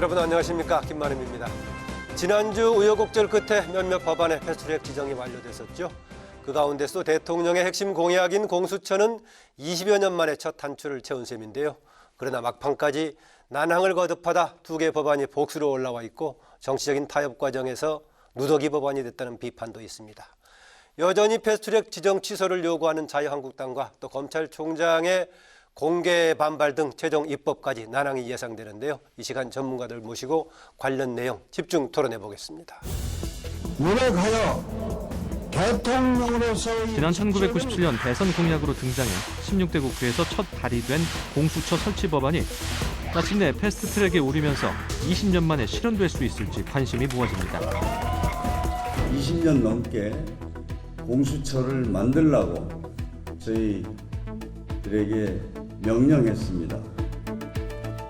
여러분 안녕하십니까, 김만음입니다. 지난주 우여곡절 끝에 몇몇 법안의 패스트트랙 지정이 완료됐었죠. 그 가운데서 대통령의 핵심 공약인 공수처는 20여 년 만에 첫 단추를 채운 셈인데요. 그러나 막판까지 난항을 거듭하다 두 개 법안이 복수로 올라와 있고 정치적인 타협 과정에서 누더기 법안이 됐다는 비판도 있습니다. 여전히 패스트트랙 지정 취소를 요구하는 자유한국당과 또 검찰총장의 공개 반발 등 최종 입법까지 난항이 예상되는데요. 이 시간 전문가들 모시고 관련 내용 집중 토론해 보겠습니다. 노력하여 대통령으로서 지난 1997년 대선 공약으로 등장해 16대 국회에서 첫 발의된 공수처 설치 법안이 마침내 패스트트랙에 오르면서 20년 만에 실현될 수 있을지 관심이 모아집니다. 20년 넘게 공수처를 만들라고 저희들에게 명령했습니다.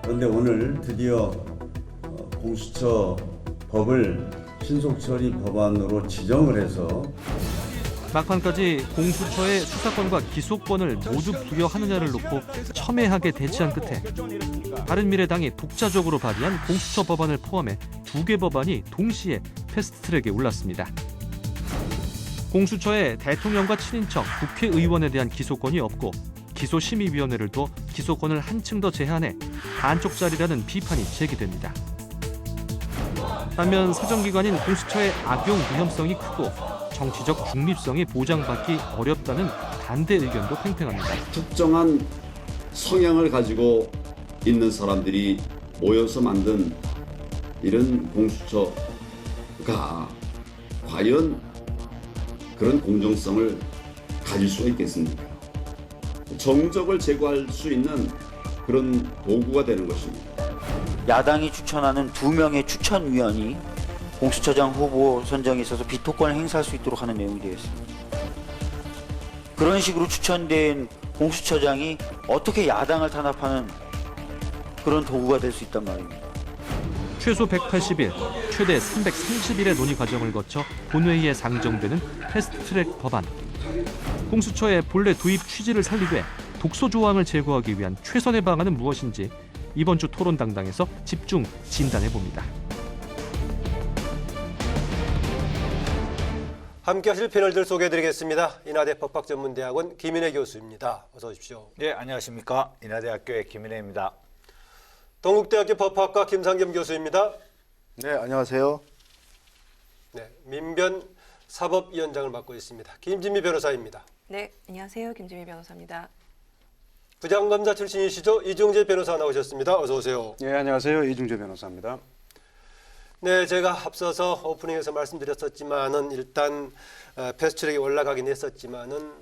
그런데 오늘 드디어 공수처 법을 신속처리 법안으로 지정을 해서 막판까지 공수처의 수사권과 기소권을 모두 부여하느냐를 놓고 첨예하게 대치한 끝에 바른미래당이 독자적으로 발의한 공수처 법안을 포함해 두 개 법안이 동시에 패스트트랙에 올랐습니다. 공수처에 대통령과 친인척, 국회의원에 대한 기소권이 없고 기소심의위원회를 둬 기소권을 한층 더 제한해 반쪽짜리라는 비판이 제기됩니다. 반면 사정기관인 공수처의 악용 위험성이 크고 정치적 중립성이 보장받기 어렵다는 반대 의견도 팽팽합니다. 특정한 성향을 가지고 있는 사람들이 모여서 만든 이런 공수처가 과연 그런 공정성을 가질 수가 있겠습니까? 정적을 제거할 수 있는 그런 도구가 되는 것입니다. 야당이 추천하는 2명의 추천위원이 공수처장 후보 선정에 있어서 비토권을 행사할 수 있도록 하는 내용이 되어 있습니다. 그런 식으로 추천된 공수처장이 어떻게 야당을 탄압하는 그런 도구가 될 수 있단 말입니다. 최소 180일, 최대 330일의 논의 과정을 거쳐 본회의에 상정되는 패스트트랙 법안. 공수처의 본래 도입 취지를 살리되 독소 조항을 제거하기 위한 최선의 방안은 무엇인지 이번 주 토론당당에서 집중 진단해봅니다. 함께 하실 패널들 소개해드리겠습니다. 인하대 법학전문대학원 김인혜 교수입니다. 어서 오십시오. 네, 안녕하십니까. 인하대학교의 김인혜입니다. 동국대학교 법학과 김상겸 교수입니다. 네, 안녕하세요. 네, 민변 사법위원장을 맡고 있습니다. 김진미 변호사입니다. 네, 안녕하세요. 김지미 변호사입니다. 부장검사 출신이시죠? 이중재 변호사 나오셨습니다. 어서 오세요. 네, 안녕하세요. 이중재 변호사입니다. 네, 제가 앞서서 오프닝에서 말씀드렸었지만은 일단 패스트트랙에 올라가긴 했었지만은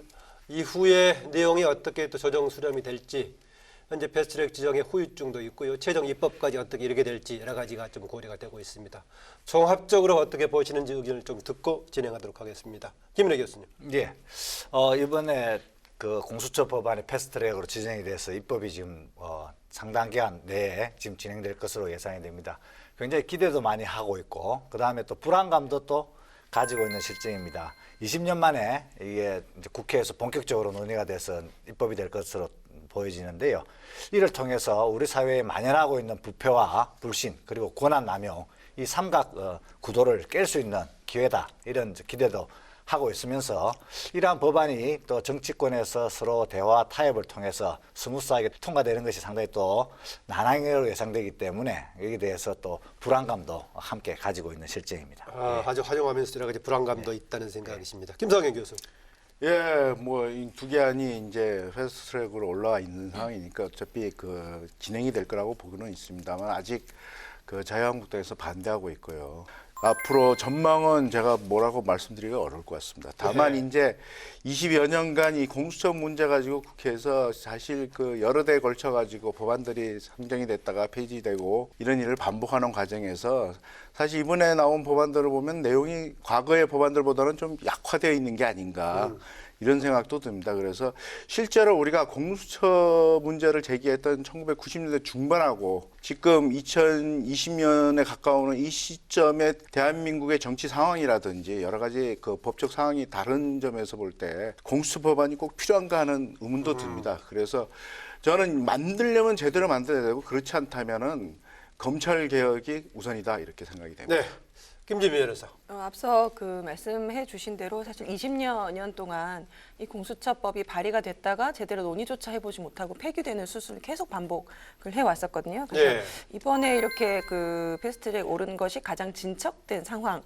이후에 내용이 어떻게 또 조정 수렴이 될지 현재 패스트트랙 지정의 후유증도 있고요. 최종 입법까지 어떻게 이르게 될지 여러 가지가 좀 고려가 되고 있습니다. 종합적으로 어떻게 보시는지 의견을 좀 듣고 진행하도록 하겠습니다. 김인혜 교수님. 예, 이번에 그 공수처 법안이 패스트트랙으로 지정이 돼서 입법이 지금 상당 기간 내에 지금 진행될 것으로 예상이 됩니다. 굉장히 기대도 많이 하고 있고 그 다음에 또 불안감도 또 가지고 있는 실정입니다. 20년 만에 이게 이제 국회에서 본격적으로 논의가 돼서 입법이 될 것으로 보여지는데요. 이를 통해서 우리 사회에 만연하고 있는 부패와 불신 그리고 권한 남용 이 삼각 구도를 깰 수 있는 기회다 이런 기대도 하고 있으면서 이러한 법안이 또 정치권에서 서로 대화 타협을 통해서 스무스하게 통과되는 것이 상당히 또 난항으로 예상되기 때문에 여기에 대해서 또 불안감도 함께 가지고 있는 실정입니다. 아주 활용하면서 여러 가지 불안감도 있다는 생각이십니다. 김상현 교수. 예, 뭐 이 두 개안이 이제 패스트트랙으로 올라와 있는 상황이니까 어차피 그 진행이 될 거라고 보고는 있습니다만 아직 그 자유한국당에서 반대하고 있고요. 앞으로 전망은 제가 뭐라고 말씀드리기가 어려울 것 같습니다. 다만 이제 20여 년간 이 공수처 문제 가지고 국회에서 사실 그 여러 대에 걸쳐 가지고 법안들이 상정이 됐다가 폐지되고 이런 일을 반복하는 과정에서 사실 이번에 나온 법안들을 보면 내용이 과거의 법안들보다는 좀 약화되어 있는 게 아닌가. 이런 생각도 듭니다. 그래서 실제로 우리가 공수처 문제를 제기했던 1990년대 중반하고 지금 2020년에 가까우는 이 시점에 대한민국의 정치 상황이라든지 여러 가지 그 법적 상황이 다른 점에서 볼 때 공수처 법안이 꼭 필요한가 하는 의문도 듭니다. 그래서 저는 만들려면 제대로 만들어야 되고 그렇지 않다면은 검찰 개혁이 우선이다 이렇게 생각이 됩니다. 네, 김진미 변호사. 앞서 그 말씀해 주신 대로 사실 20여 년 동안 이 공수처법이 발의가 됐다가 제대로 논의조차 해보지 못하고 폐기되는 수순을 계속 반복을 해왔었거든요. 그래서 네. 이번에 이렇게 그 패스트트랙 오른 것이 가장 진척된 상황.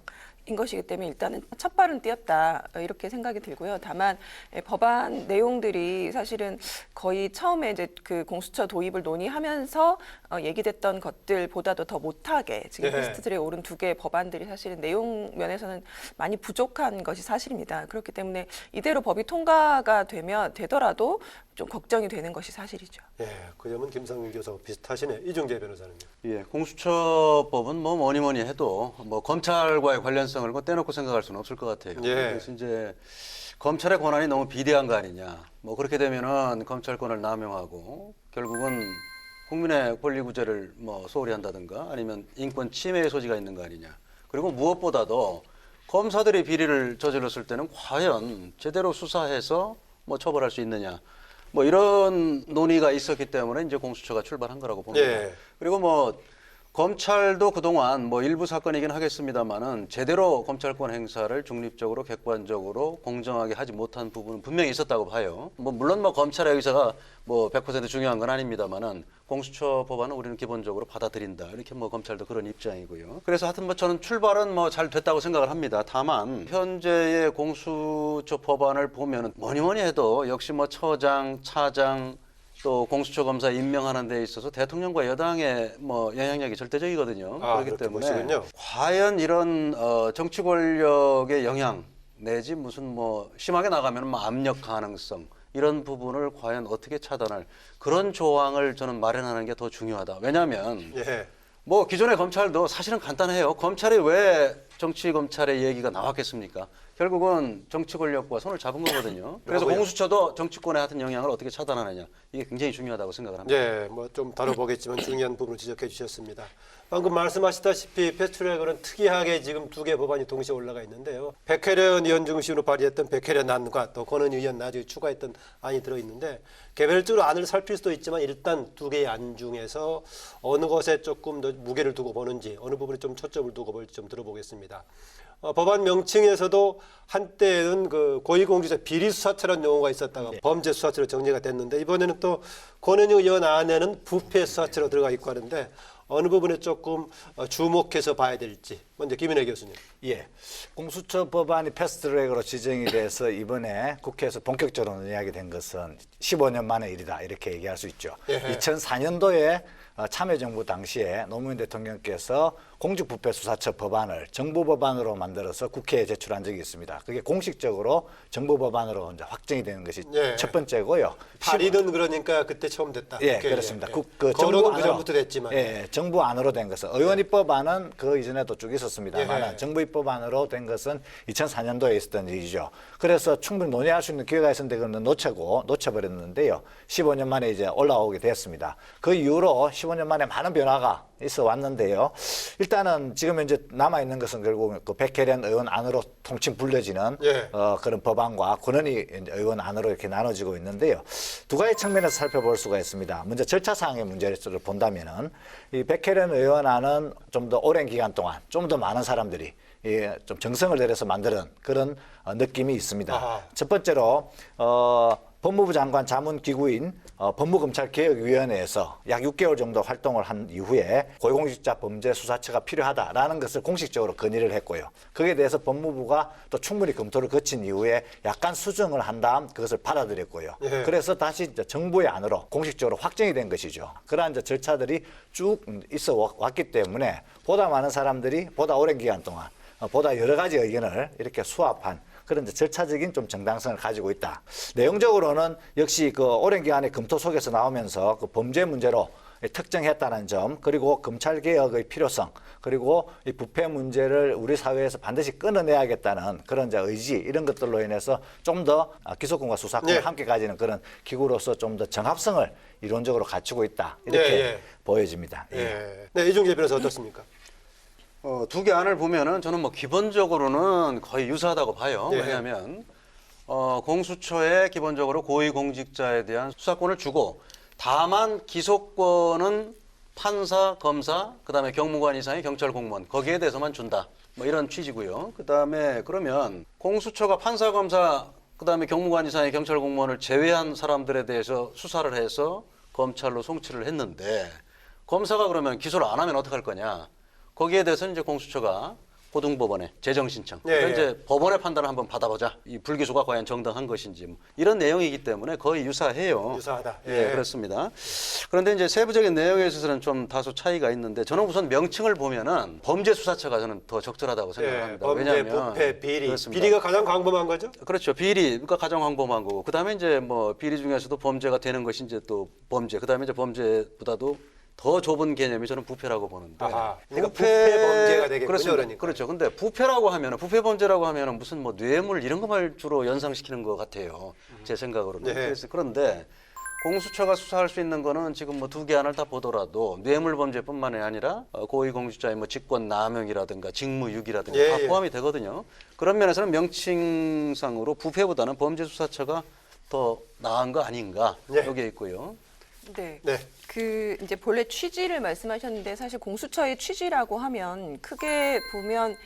인 것이기 때문에 일단은 첫 발은 띄었다 이렇게 생각이 들고요. 다만 법안 내용들이 사실은 거의 처음에 이제 그 공수처 도입을 논의하면서 얘기됐던 것들보다도 더 못하게 지금 네. 패스트트랙 오른 두 개의 법안들이 사실은 내용 면에서는 많이 부족한 것이 사실입니다. 그렇기 때문에 이대로 법이 통과가 되더라도 좀 걱정이 되는 것이 사실이죠. 예, 그 점은 김상민 교수하고 비슷하시네. 이중재 변호사는요. 예, 공수처법은 뭐니 해도 검찰과의 관련성을 떼놓고 생각할 수는 없을 것 같아요. 예. 그래서 이제 검찰의 권한이 너무 비대한 거 아니냐. 그렇게 되면은 검찰권을 남용하고 결국은 국민의 권리 구제를 소홀히 한다든가 아니면 인권 침해의 소지가 있는 거 아니냐. 그리고 무엇보다도 검사들이 비리를 저질렀을 때는 과연 제대로 수사해서 처벌할 수 있느냐. 이런 논의가 있었기 때문에 이제 공수처가 출발한 거라고 봅니다. 예. 그리고 검찰도 그동안 일부 사건이긴 하겠습니다만은 제대로 검찰권 행사를 중립적으로 객관적으로 공정하게 하지 못한 부분은 분명히 있었다고 봐요. 물론 검찰의 의사가 100% 중요한 건 아닙니다만은 공수처 법안은 우리는 기본적으로 받아들인다. 이렇게 검찰도 그런 입장이고요. 그래서 하여튼 저는 출발은 잘 됐다고 생각을 합니다. 다만 현재의 공수처 법안을 보면은 뭐니 해도 역시 처장, 차장 또 공수처 검사 임명하는 데 있어서 대통령과 여당의 영향력이 절대적이거든요. 그렇기 때문에 보시군요. 과연 이런 정치 권력의 영향 내지 무슨 심하게 나가면 압력 가능성 이런 부분을 과연 어떻게 차단할 그런 조항을 저는 마련하는 게 더 중요하다. 왜냐하면 예. 기존의 검찰도 사실은 간단해요. 검찰이 왜 정치 검찰의 얘기가 나왔겠습니까? 결국은 정치 권력과 손을 잡은 거거든요. 그래서 뭐라고요? 공수처도 정치권의 하여튼 영향을 어떻게 차단하느냐 이게 굉장히 중요하다고 생각을 합니다. 네, 좀 다뤄보겠지만 중요한 부분을 지적해 주셨습니다. 방금 말씀하셨다시피 패스트트랙은 특이하게 지금 두 개 법안이 동시에 올라가 있는데요. 백혜련 의원 중심으로 발의했던 백혜련 안과 또 권은희 의원 나중에 추가했던 안이 들어있는데 개별적으로 안을 살필 수도 있지만 일단 두 개의 안 중에서 어느 것에 조금 더 무게를 두고 보는지 어느 부분에 좀 초점을 두고 볼지 좀 들어보겠습니다. 법안 명칭에서도 한때는 그 고위공직자 비리수사처라는 용어가 있었다가 범죄수사처로 정리가 됐는데 이번에는 또 권은희 의원 안에는 부패수사처로 들어가 있고 하는데 어느 부분에 조금 주목해서 봐야 될지 먼저 김인혜 교수님. 예, 공수처 법안이 패스트트랙으로 지정이 돼서 이번에 국회에서 본격적으로 논의하게 된 것은 15년 만의 일이다 이렇게 얘기할 수 있죠. 예. 2004년도에 참여정부 당시에 노무현 대통령께서 공직부패수사처 법안을 정부법안으로 만들어서 국회에 제출한 적이 있습니다. 그게 공식적으로 정부법안으로 이제 확정이 되는 것이 예. 첫 번째고요. 발의는 그러니까 그때 처음 됐다. 예, 국회에. 그렇습니다. 예. 그 거론은 그 전부터 됐지만. 예, 정부 안으로 된 것은 의원 입법안은 그 이전에도 쭉 있었습니다만 예. 정부 입법안으로 된 것은 2004년도에 있었던 일이죠. 그래서 충분히 논의할 수 있는 기회가 있었는데 그건 놓쳐버렸는데요. 15년 만에 이제 올라오게 됐습니다. 그 이후로 15년 만에 많은 변화가 있어 왔는데요. 일단은 지금 현재 남아 있는 것은 결국 그 백혜련 의원 안으로 통칭 불려지는 예. 그런 법안과 권은희 의원 안으로 이렇게 나눠지고 있는데요. 두 가지 측면에서 살펴볼 수가 있습니다. 먼저 절차상의 문제를 본다면은 이 백혜련 의원 안은 좀 더 오랜 기간 동안 좀 더 많은 사람들이 좀 정성을 들여서 만드는 그런 느낌이 있습니다. 아하. 첫 번째로 법무부 장관 자문기구인 법무검찰개혁위원회에서 약 6개월 정도 활동을 한 이후에 고위공직자 범죄수사처가 필요하다라는 것을 공식적으로 건의를 했고요. 거기에 대해서 법무부가 또 충분히 검토를 거친 이후에 약간 수정을 한 다음 그것을 받아들였고요. 예. 그래서 다시 이제 정부의 안으로 공식적으로 확정이 된 것이죠. 그러한 이제 절차들이 쭉 있어 왔기 때문에 보다 많은 사람들이 보다 오랜 기간 동안 보다 여러 가지 의견을 이렇게 수합한 그런 이제 절차적인 좀 정당성을 가지고 있다. 내용적으로는 역시 그 오랜 기간의 검토 속에서 나오면서 그 범죄 문제로 특정했다는 점, 그리고 검찰 개혁의 필요성, 그리고 이 부패 문제를 우리 사회에서 반드시 끊어내야겠다는 그런 이제 의지 이런 것들로 인해서 좀 더 기소권과 수사권을 네. 함께 가지는 그런 기구로서 좀 더 정합성을 이론적으로 갖추고 있다 이렇게 예. 보여집니다. 예. 네, 이중재 변호사 어떻습니까? 두 개 안을 보면은 저는 기본적으로는 거의 유사하다고 봐요. 예. 왜냐하면 공수처에 기본적으로 고위공직자에 대한 수사권을 주고 다만 기소권은 판사, 검사, 그다음에 경무관 이상의 경찰 공무원 거기에 대해서만 준다. 뭐 이런 취지고요. 그다음에 그러면 공수처가 판사, 검사, 그다음에 경무관 이상의 경찰 공무원을 제외한 사람들에 대해서 수사를 해서 검찰로 송치를 했는데 검사가 그러면 기소를 안 하면 어떡할 거냐? 거기에 대해서는 이제 공수처가 고등법원에 재정 신청. 그러니까 이제 법원의 판단을 한번 받아보자. 이 불기소가 과연 정당한 것인지 뭐 이런 내용이기 때문에 거의 유사해요. 유사하다. 예, 그렇습니다. 그런데 이제 세부적인 내용에 있어서는 좀 다소 차이가 있는데 저는 우선 명칭을 보면은 범죄수사처가 저는 더 적절하다고 생각합니다. 범죄, 왜냐하면 부패, 비리. 그렇습니다. 비리가 가장 광범한 거죠? 그렇죠. 비리가 가장 광범한 거고 그다음에 이제 뭐 비리 중에서도 범죄가 되는 것이 이제 또 범죄. 그다음에 이제 범죄보다도 더 좁은 개념이 저는 부패라고 보는데. 아하, 그러니까 부패 범죄가 되겠군요. 그렇습니다. 그러니까. 그렇죠. 근데 부패라고 하면은 부패 범죄라고 하면은 무슨 뭐 뇌물 이런 것만 주로 연상시키는 것 같아요. 제 생각으로는. 그래서 그런데 공수처가 수사할 수 있는 거는 지금 뭐 두 개 안을 다 보더라도 뇌물 범죄뿐만이 아니라 고위공직자의 뭐 직권 남용이라든가 직무유기라든가 다 포함이 되거든요. 그런 면에서는 명칭상으로 부패보다는 범죄수사처가 더 나은 거 아닌가 여기에 있고요. 네. 네. 그 이제 본래 취지를 말씀하셨는데 사실 공수처의 취지라고 하면 크게 보면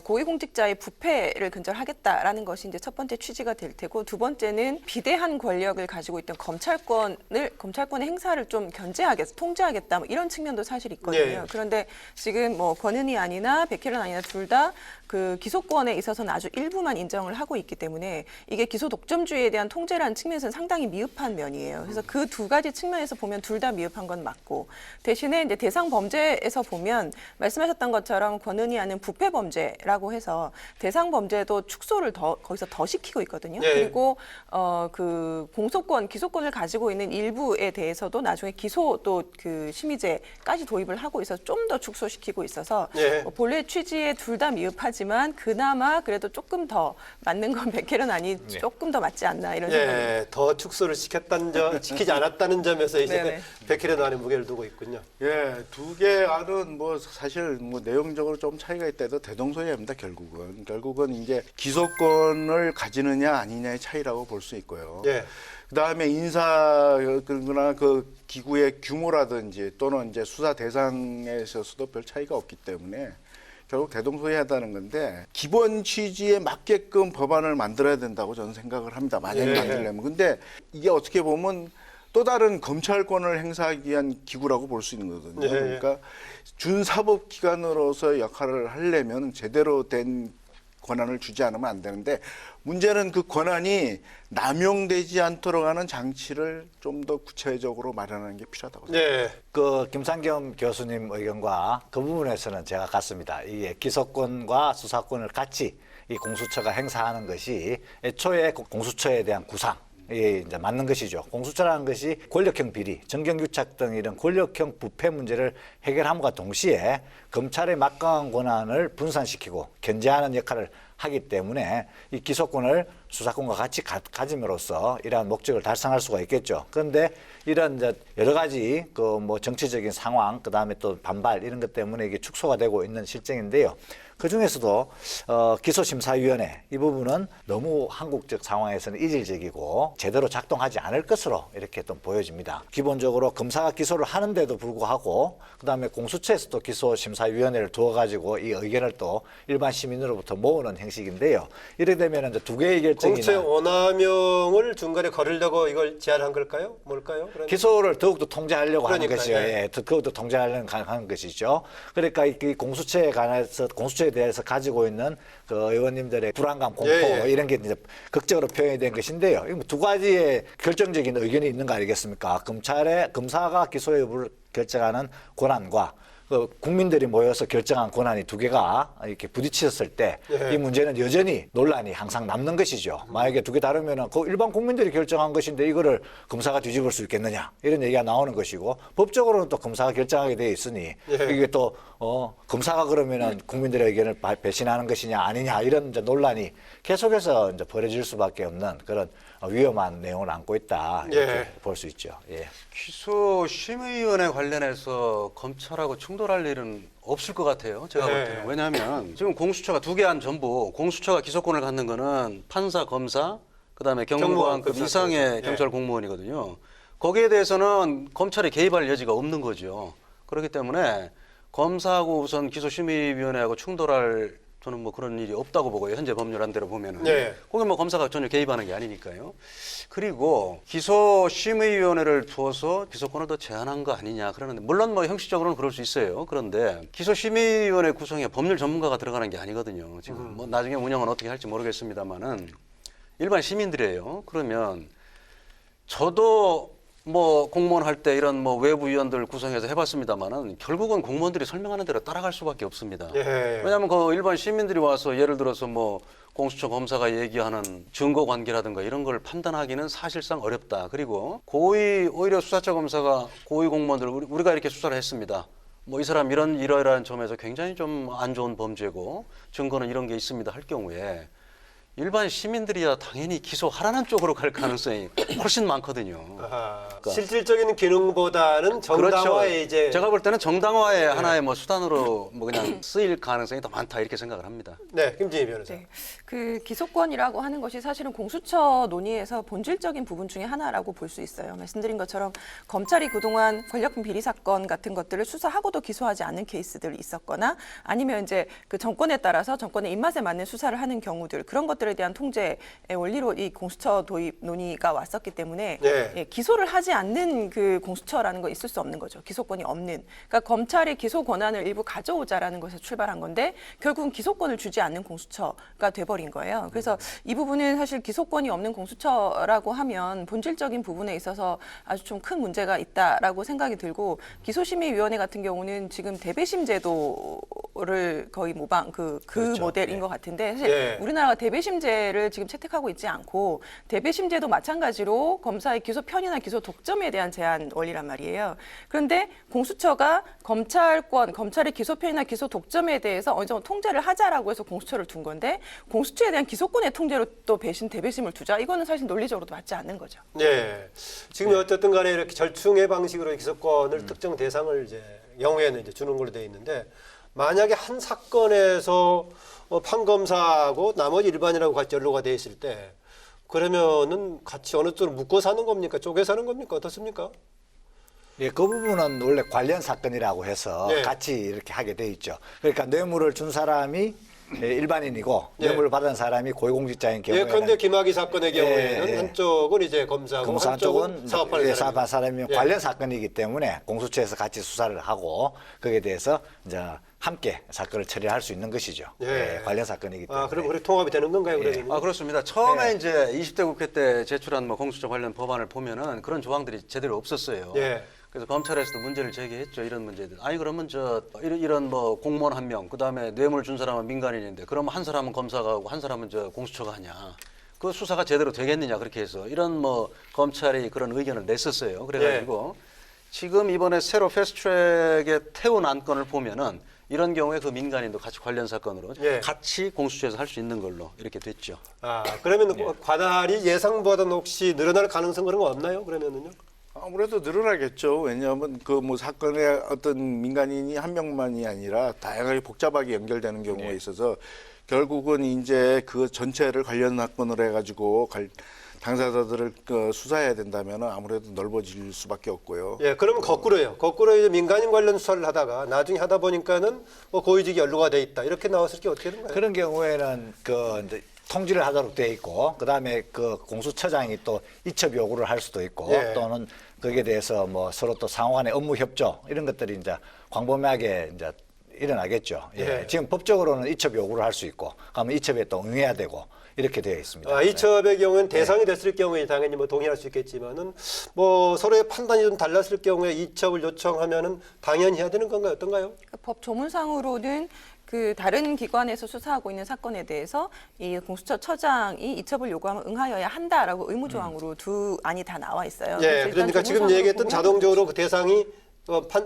고위공직자의 부패를 근절하겠다라는 것이 이제 첫 번째 취지가 될 테고 두 번째는 비대한 권력을 가지고 있던 검찰권의 행사를 좀 견제하겠다, 통제하겠다 뭐 이런 측면도 사실 있거든요. 네. 그런데 지금 뭐 권은희 아니나 백혜련 아니나 둘 다 그 기소권에 있어서는 아주 일부만 인정을 하고 있기 때문에 이게 기소 독점주의에 대한 통제라는 측면에서는 상당히 미흡한 면이에요. 그래서 그 두 가지 측면에서 보면 둘 다 미흡한 건 맞고 대신에 이제 대상 범죄에서 보면 말씀하셨던 것처럼 권은희 아는 부패 범죄라고 해서 대상 범죄도 축소를 거기서 더 시키고 있거든요. 그리고 그 공소권, 기소권을 가지고 있는 일부에 대해서도 나중에 기소 또 그 심의제까지 도입을 하고 있어서 좀 더 축소시키고 있어서 본래 취지에 둘 다 미흡하지만 그나마 그래도 조금 더 맞는 건 백혜련 아니 조금 더 맞지 않나 이런 생각이. 더 축소를 시켰다는 점, 시키지 않았다는 점에서 이제 백혜련 안에 무게를 두고 있군요. 예, 두 개 안은 뭐 사실 뭐 내용적으로 좀 차이가 있다해도 대동소이합니다. 결국은 이제 기소권을 가지느냐 아니냐의 차이라고 볼 수 있고요. 그다음에 인사거나 그 기구의 규모라든지 또는 이제 수사 대상에 있어서도 별 차이가 없기 때문에 결국 대동소이하다는 건데 기본 취지에 맞게끔 법안을 만들어야 된다고 저는 생각을 합니다. 만약에 만들려면. 근데 이게 어떻게 보면 또 다른 검찰권을 행사하기 위한 기구라고 볼 수 있는 거거든요. 그러니까 준사법기관으로서 역할을 하려면 제대로 된 권한을 주지 않으면 안 되는데 문제는 그 권한이 남용되지 않도록 하는 장치를 좀 더 구체적으로 마련하는 게 필요하다고 생각합니다. 그 김상겸 교수님 의견과 그 부분에서는 제가 같습니다. 이게 기소권과 수사권을 같이 이 공수처가 행사하는 것이 애초에 공수처에 대한 구상 이제 맞는 것이죠. 공수처라는 것이 권력형 비리, 정경유착 등 이런 권력형 부패 문제를 해결함과 동시에 검찰의 막강한 권한을 분산시키고 견제하는 역할을 하기 때문에 이 기소권을 수사권과 같이 가짐으로써 이러한 목적을 달성할 수가 있겠죠. 그런데 이런 이제 여러 가지 그 뭐 정치적인 상황, 그 다음에 또 반발 이런 것 때문에 이게 축소가 되고 있는 실정인데요. 그 중에서도 기소심사위원회 이 부분은 너무 한국적 상황에서는 이질적이고 제대로 작동하지 않을 것으로 이렇게 또 보여집니다. 기본적으로 검사가 기소를 하는데도 불구하고 그다음에 공수처에서도 기소심사위원회를 두어가지고 이 의견을 또 일반 시민으로부터 모으는 형식인데요. 이렇게 되면 이제 두 개의 결정이나 공수처의 오남용을 중간에 거르려고 이걸 제안한 걸까요? 뭘까요? 그러면? 기소를 더욱더 통제하려고 하는 그러니까, 것이요. 예, 더욱더 통제하려는 하는 것이죠. 그러니까 이 공수처에 관해서 공수처에 대해서 가지고 있는 그 의원님들의 불안감, 공포 이런 게 이제 극적으로 표현이 된 것인데요. 이거 두 가지의 결정적인 의견이 있는 거 아니겠습니까? 검사가 기소 여부를 결정하는 권한과 그 국민들이 모여서 결정한 권한이 두 개가 이렇게 부딪혔을 때 이 문제는 여전히 논란이 항상 남는 것이죠. 만약에 두 개 다르면은 그 일반 국민들이 결정한 것인데 이거를 검사가 뒤집을 수 있겠느냐 이런 얘기가 나오는 것이고 법적으로는 또 검사가 결정하게 돼 있으니 이게 또 검사가 그러면은 국민들의 의견을 배신하는 것이냐 아니냐 이런 이제 논란이 계속해서 이제 벌어질 수밖에 없는 그런 위험한 내용을 안고 있다 이렇게 볼 수 있죠. 기소심의위원회 관련해서 검찰하고 충돌할 일은 없을 것 같아요. 제가 볼 때는. 왜냐하면 지금 공수처가 두 개 안 전부 공수처가 기소권을 갖는 거는 판사, 검사, 그다음에 경무관급 이상의 경찰 공무원이거든요. 거기에 대해서는 검찰이 개입할 여지가 없는 거죠. 그렇기 때문에 검사하고 우선 기소심의위원회하고 충돌할 저는 뭐 그런 일이 없다고 보고요. 현재 법률안대로 보면은. 네. 거기 뭐 검사가 전혀 개입하는 게 아니니까요. 그리고 기소심의위원회를 두어서 기소권을 더 제한한 거 아니냐 그러는데 물론 뭐 형식적으로는 그럴 수 있어요. 그런데 기소심의위원회 구성에 법률 전문가가 들어가는 게 아니거든요. 지금 뭐 나중에 운영은 어떻게 할지 모르겠습니다만은 일반 시민들이에요. 그러면 저도 뭐 공무원 할 때 이런 뭐 외부 위원들 구성해서 해봤습니다만은 결국은 공무원들이 설명하는 대로 따라갈 수밖에 없습니다. 예. 왜냐하면 그 일반 시민들이 와서 예를 들어서 뭐 공수처 검사가 얘기하는 증거 관계라든가 이런 걸 판단하기는 사실상 어렵다. 그리고 오히려 수사처 검사가 고위 공무원들 우리가 이렇게 수사를 했습니다. 뭐 이 사람 이러이러한 점에서 굉장히 좀 안 좋은 범죄고 증거는 이런 게 있습니다 할 경우에 일반 시민들이야 당연히 기소하라는 쪽으로 갈 가능성이 훨씬 많거든요. 아하, 실질적인 기능보다는 정당화에 그렇죠. 이제 제가 볼 때는 정당화의 하나의 뭐 수단으로 뭐 그냥 쓰일 가능성이 더 많다 이렇게 생각을 합니다. 네, 김진희 변호사. 네. 그 기소권이라고 하는 것이 사실은 공수처 논의에서 본질적인 부분 중에 하나라고 볼 수 있어요. 말씀드린 것처럼 검찰이 그동안 권력형 비리 사건 같은 것들을 수사하고도 기소하지 않는 케이스들이 있었거나 아니면 이제 그 정권에 따라서 정권의 입맛에 맞는 수사를 하는 경우들 그런 것들에 대한 통제의 원리로 이 공수처 도입 논의가 왔었기 때문에 네. 예, 기소를 하지 않는 그 공수처라는 거 있을 수 없는 거죠. 기소권이 없는. 그러니까 검찰이 기소 권한을 일부 가져오자라는 것에서 출발한 건데 결국은 기소권을 주지 않는 공수처가 돼버린 거예요. 그래서 이 부분은 사실 기소권이 없는 공수처라고 하면 본질적인 부분에 있어서 아주 좀 큰 문제가 있다라고 생각이 들고 기소심의위원회 같은 경우는 지금 대배심 제도를 거의 모방 그렇죠. 모델인 네. 것 같은데 사실 네. 우리나라가 대배심제를 지금 채택하고 있지 않고 대배심제도 마찬가지로 검사의 기소 편의나 기소 독점에 대한 제한 원리란 말이에요. 그런데 공수처가 검찰의 기소 편의나 기소 독점에 대해서 어느 정도 통제를 하자라고 해서 공수처를 둔 건데 공수처에 대한 기소권의 통제로 또 대배심을 두자 이거는 사실 논리적으로도 맞지 않는 거죠. 네. 지금 어쨌든 간에 이렇게 절충의 방식으로 기소권을 특정 대상을 이제 경우에는 이제 주는 걸로 되어 있는데 만약에 한 사건에서 판검사하고 나머지 일반이라고 같이 연루가 돼 있을 때 그러면은 같이 어느 쪽으로 묶어 사는 겁니까? 쪼개 사는 겁니까? 어떻습니까? 예, 그 부분은 원래 관련 사건이라고 해서 네. 같이 이렇게 하게 돼 있죠. 그러니까 뇌물을 준 사람이 일반인이고 네. 뇌물을 받은 사람이 고위공직자인 경우에는 예컨대 김학의 사건의 경우에는 예. 한쪽은 이제 검사하고 검사 한쪽은 쪽은 사업하는 사람이 사업한 사람이 예. 관련 사건이기 때문에 공수처에서 같이 수사를 하고 거기에 대해서 이제 함께 사건을 처리할 수 있는 것이죠. 예. 예, 관련 사건이기 때문에. 아, 그럼 그렇게 통합이 되는 건가요, 예. 그러면? 아 그렇습니다. 처음에 이제 20대 국회 때 제출한 뭐 공수처 관련 법안을 보면은 그런 조항들이 제대로 없었어요. 예. 그래서 검찰에서도 문제를 제기했죠. 이런 문제들. 아니 그러면 이런 뭐 공무원 한 명, 그다음에 뇌물 준 사람은 민간인인데 그러면 한 사람은 검사가 하고 한 사람은 공수처가 하냐. 그 수사가 제대로 되겠느냐 그렇게 해서 이런 뭐 검찰이 그런 의견을 냈었어요. 그래가지고 지금 이번에 새로 패스트트랙에 태운 안건을 보면은 이런 경우에 그 민간인도 같이 관련 사건으로 예. 같이 공수처에서 할 수 있는 걸로 이렇게 됐죠. 아, 그러면 관할이 예상보다는 혹시 늘어날 가능성 그런 거 없나요? 그러면은요? 아무래도 늘어나겠죠. 왜냐하면 그 뭐 사건의 어떤 민간인이 한 명만이 아니라 다양하게 복잡하게 연결되는 경우가 있어서 결국은 이제 그 전체를 관련 사건으로 해가지고 당사자들을 수사해야 된다면 아무래도 넓어질 수밖에 없고요. 예, 그러면 거꾸로요. 거꾸로 이제 민간인 관련 수사를 하다가 나중에 하다 보니까는 뭐 고위직이 연루가 돼 있다. 이렇게 나왔을 게 어떻게 된가요? 그런 경우에는 이제 통지를 하도록 돼 있고 그다음에 그 공수처장이 또 이첩 요구를 할 수도 있고 예. 또는 거기에 대해서 뭐 서로 또 상호 간의 업무 협조 이런 것들이 이제 광범위하게 이제 일어나겠죠. 예. 예. 지금 법적으로는 이첩 요구를 할 수 있고 그러면 이첩에 또 응해야 되고 이렇게 되어 있습니다. 아, 이첩의 경우에는 대상이 됐을 경우에 당연히 뭐 동의할 수 있겠지만은 뭐 서로의 판단이 좀 달랐을 경우에 이첩을 요청하면은 당연히 해야 되는 건가요? 어떤가요? 법 조문상으로는 그 다른 기관에서 수사하고 있는 사건에 대해서 이 공수처 처장이 이첩을 요구하면 응하여야 한다라고 의무 조항으로 두 안이 다 나와 있어요. 그래서 예, 일단 그러니까 지금 조문상으로 얘기했던 보면 자동적으로 그 대상이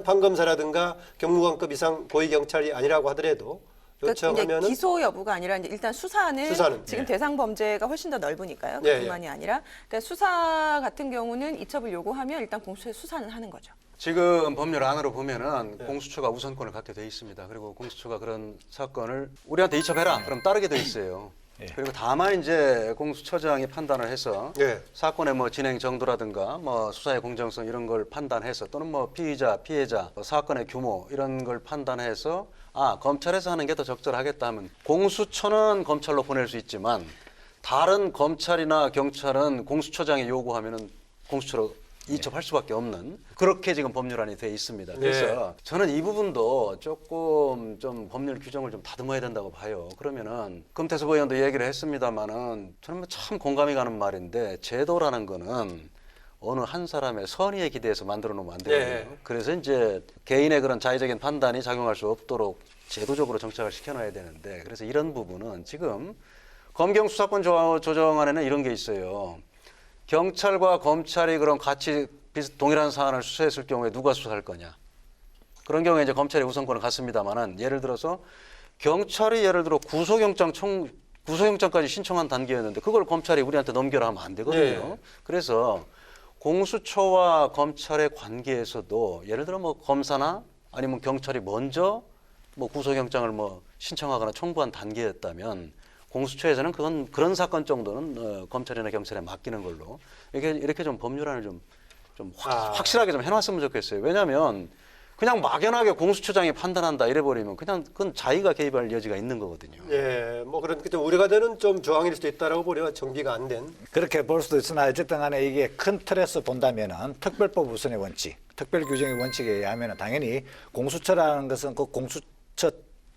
판검사라든가 경무관급 이상 고위 경찰이 아니라고 하더라도 그러니까 이제 요청하면은 기소 여부가 아니라 이제 일단 수사는 지금 예. 대상 범죄가 훨씬 더 넓으니까요. 예, 그뿐만이 아니라 그러니까 수사 같은 경우는 이첩을 요구하면 일단 공수처에 수사는 하는 거죠. 지금 법률안으로 보면은 공수처가 우선권을 갖게 돼 있습니다. 그리고 공수처가 그런 사건을 우리한테 이첩해라. 그럼 따르게 돼 있어요. 그리고 다만 이제 공수처장이 판단을 해서 예. 사건의 뭐 진행 정도라든가 뭐 수사의 공정성 이런 걸 판단해서 또는 뭐 피의자, 피해자, 뭐 사건의 규모 이런 걸 판단해서 검찰에서 하는 게 더 적절하겠다 하면 공수처는 검찰로 보낼 수 있지만 다른 검찰이나 경찰은 공수처장이 요구하면은 공수처로 이첩할 수밖에 없는 그렇게 지금 법률안이 돼 있습니다. 그래서 저는 이 부분도 조금 좀 법률 규정을 좀 다듬어야 된다고 봐요. 그러면은 금태섭 의원도 얘기를 했습니다마는 저는 뭐 참 공감이 가는 말인데 제도라는 거는 어느 한 사람의 선의에 기대해서 만들어 놓으면 안 되거든요. 그래서 이제 개인의 그런 자의적인 판단이 작용할 수 없도록 제도적으로 정착을 시켜놔야 되는데 그래서 이런 부분은 지금 검경 수사권 조정안에는 이런 게 있어요. 경찰과 검찰이 그럼 같이 동일한 사안을 수사했을 경우에 누가 수사할 거냐. 그런 경우에 이제 검찰이 우선권을 갖습니다만은 예를 들어서 경찰이 예를 들어 구속영장까지 신청한 단계였는데 그걸 검찰이 우리한테 넘겨라 하면 안 되거든요. 그래서 공수처와 검찰의 관계에서도 예를 들어 뭐 검사나 아니면 경찰이 먼저 뭐 구속영장을 뭐 신청하거나 청구한 단계였다면 공수처에서는 그런 사건 정도는 검찰이나 경찰에 맡기는 걸로 이렇게 좀 법률안을 좀 확실하게 좀 해놨으면 좋겠어요. 왜냐하면 그냥 막연하게 공수처장이 판단한다 이래버리면 그냥 그건 자기가 개입할 여지가 있는 거거든요. 예, 뭐 그런 좀 우려가 되는 좀 조항일 수도 있다라고 보려 정비가 안 된. 그렇게 볼 수도 있으나 어쨌든 간에 이게 큰 틀에서 본다면은 특별법 우선의 원칙, 특별규정의 원칙에 의하면은 당연히 공수처라는 것은 그 공수처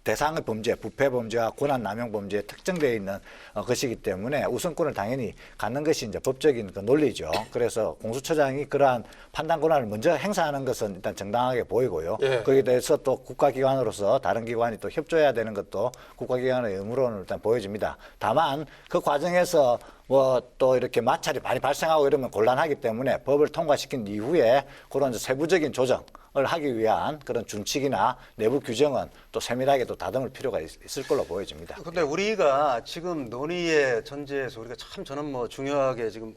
대상의 범죄, 부패 범죄와 권한 남용 범죄에 특정되어 있는 것이기 때문에 우선권을 당연히 갖는 것이 이제 법적인 그 논리죠. 그래서 공수처장이 그러한 판단 권한을 먼저 행사하는 것은 일단 정당하게 보이고요. 거기에 대해서 또 국가기관으로서 다른 기관이 또 협조해야 되는 것도 국가기관의 의무로는 일단 보여집니다. 다만 그 과정에서 뭐 또 이렇게 마찰이 많이 발생하고 이러면 곤란하기 때문에 법을 통과시킨 이후에 그런 세부적인 조정을 하기 위한 그런 준칙이나 내부 규정은 또 세밀하게 또 다듬을 필요가 있을 걸로 보여집니다. 근데 우리가 지금 논의의 전제에서 우리가 참 저는 뭐 중요하게 지금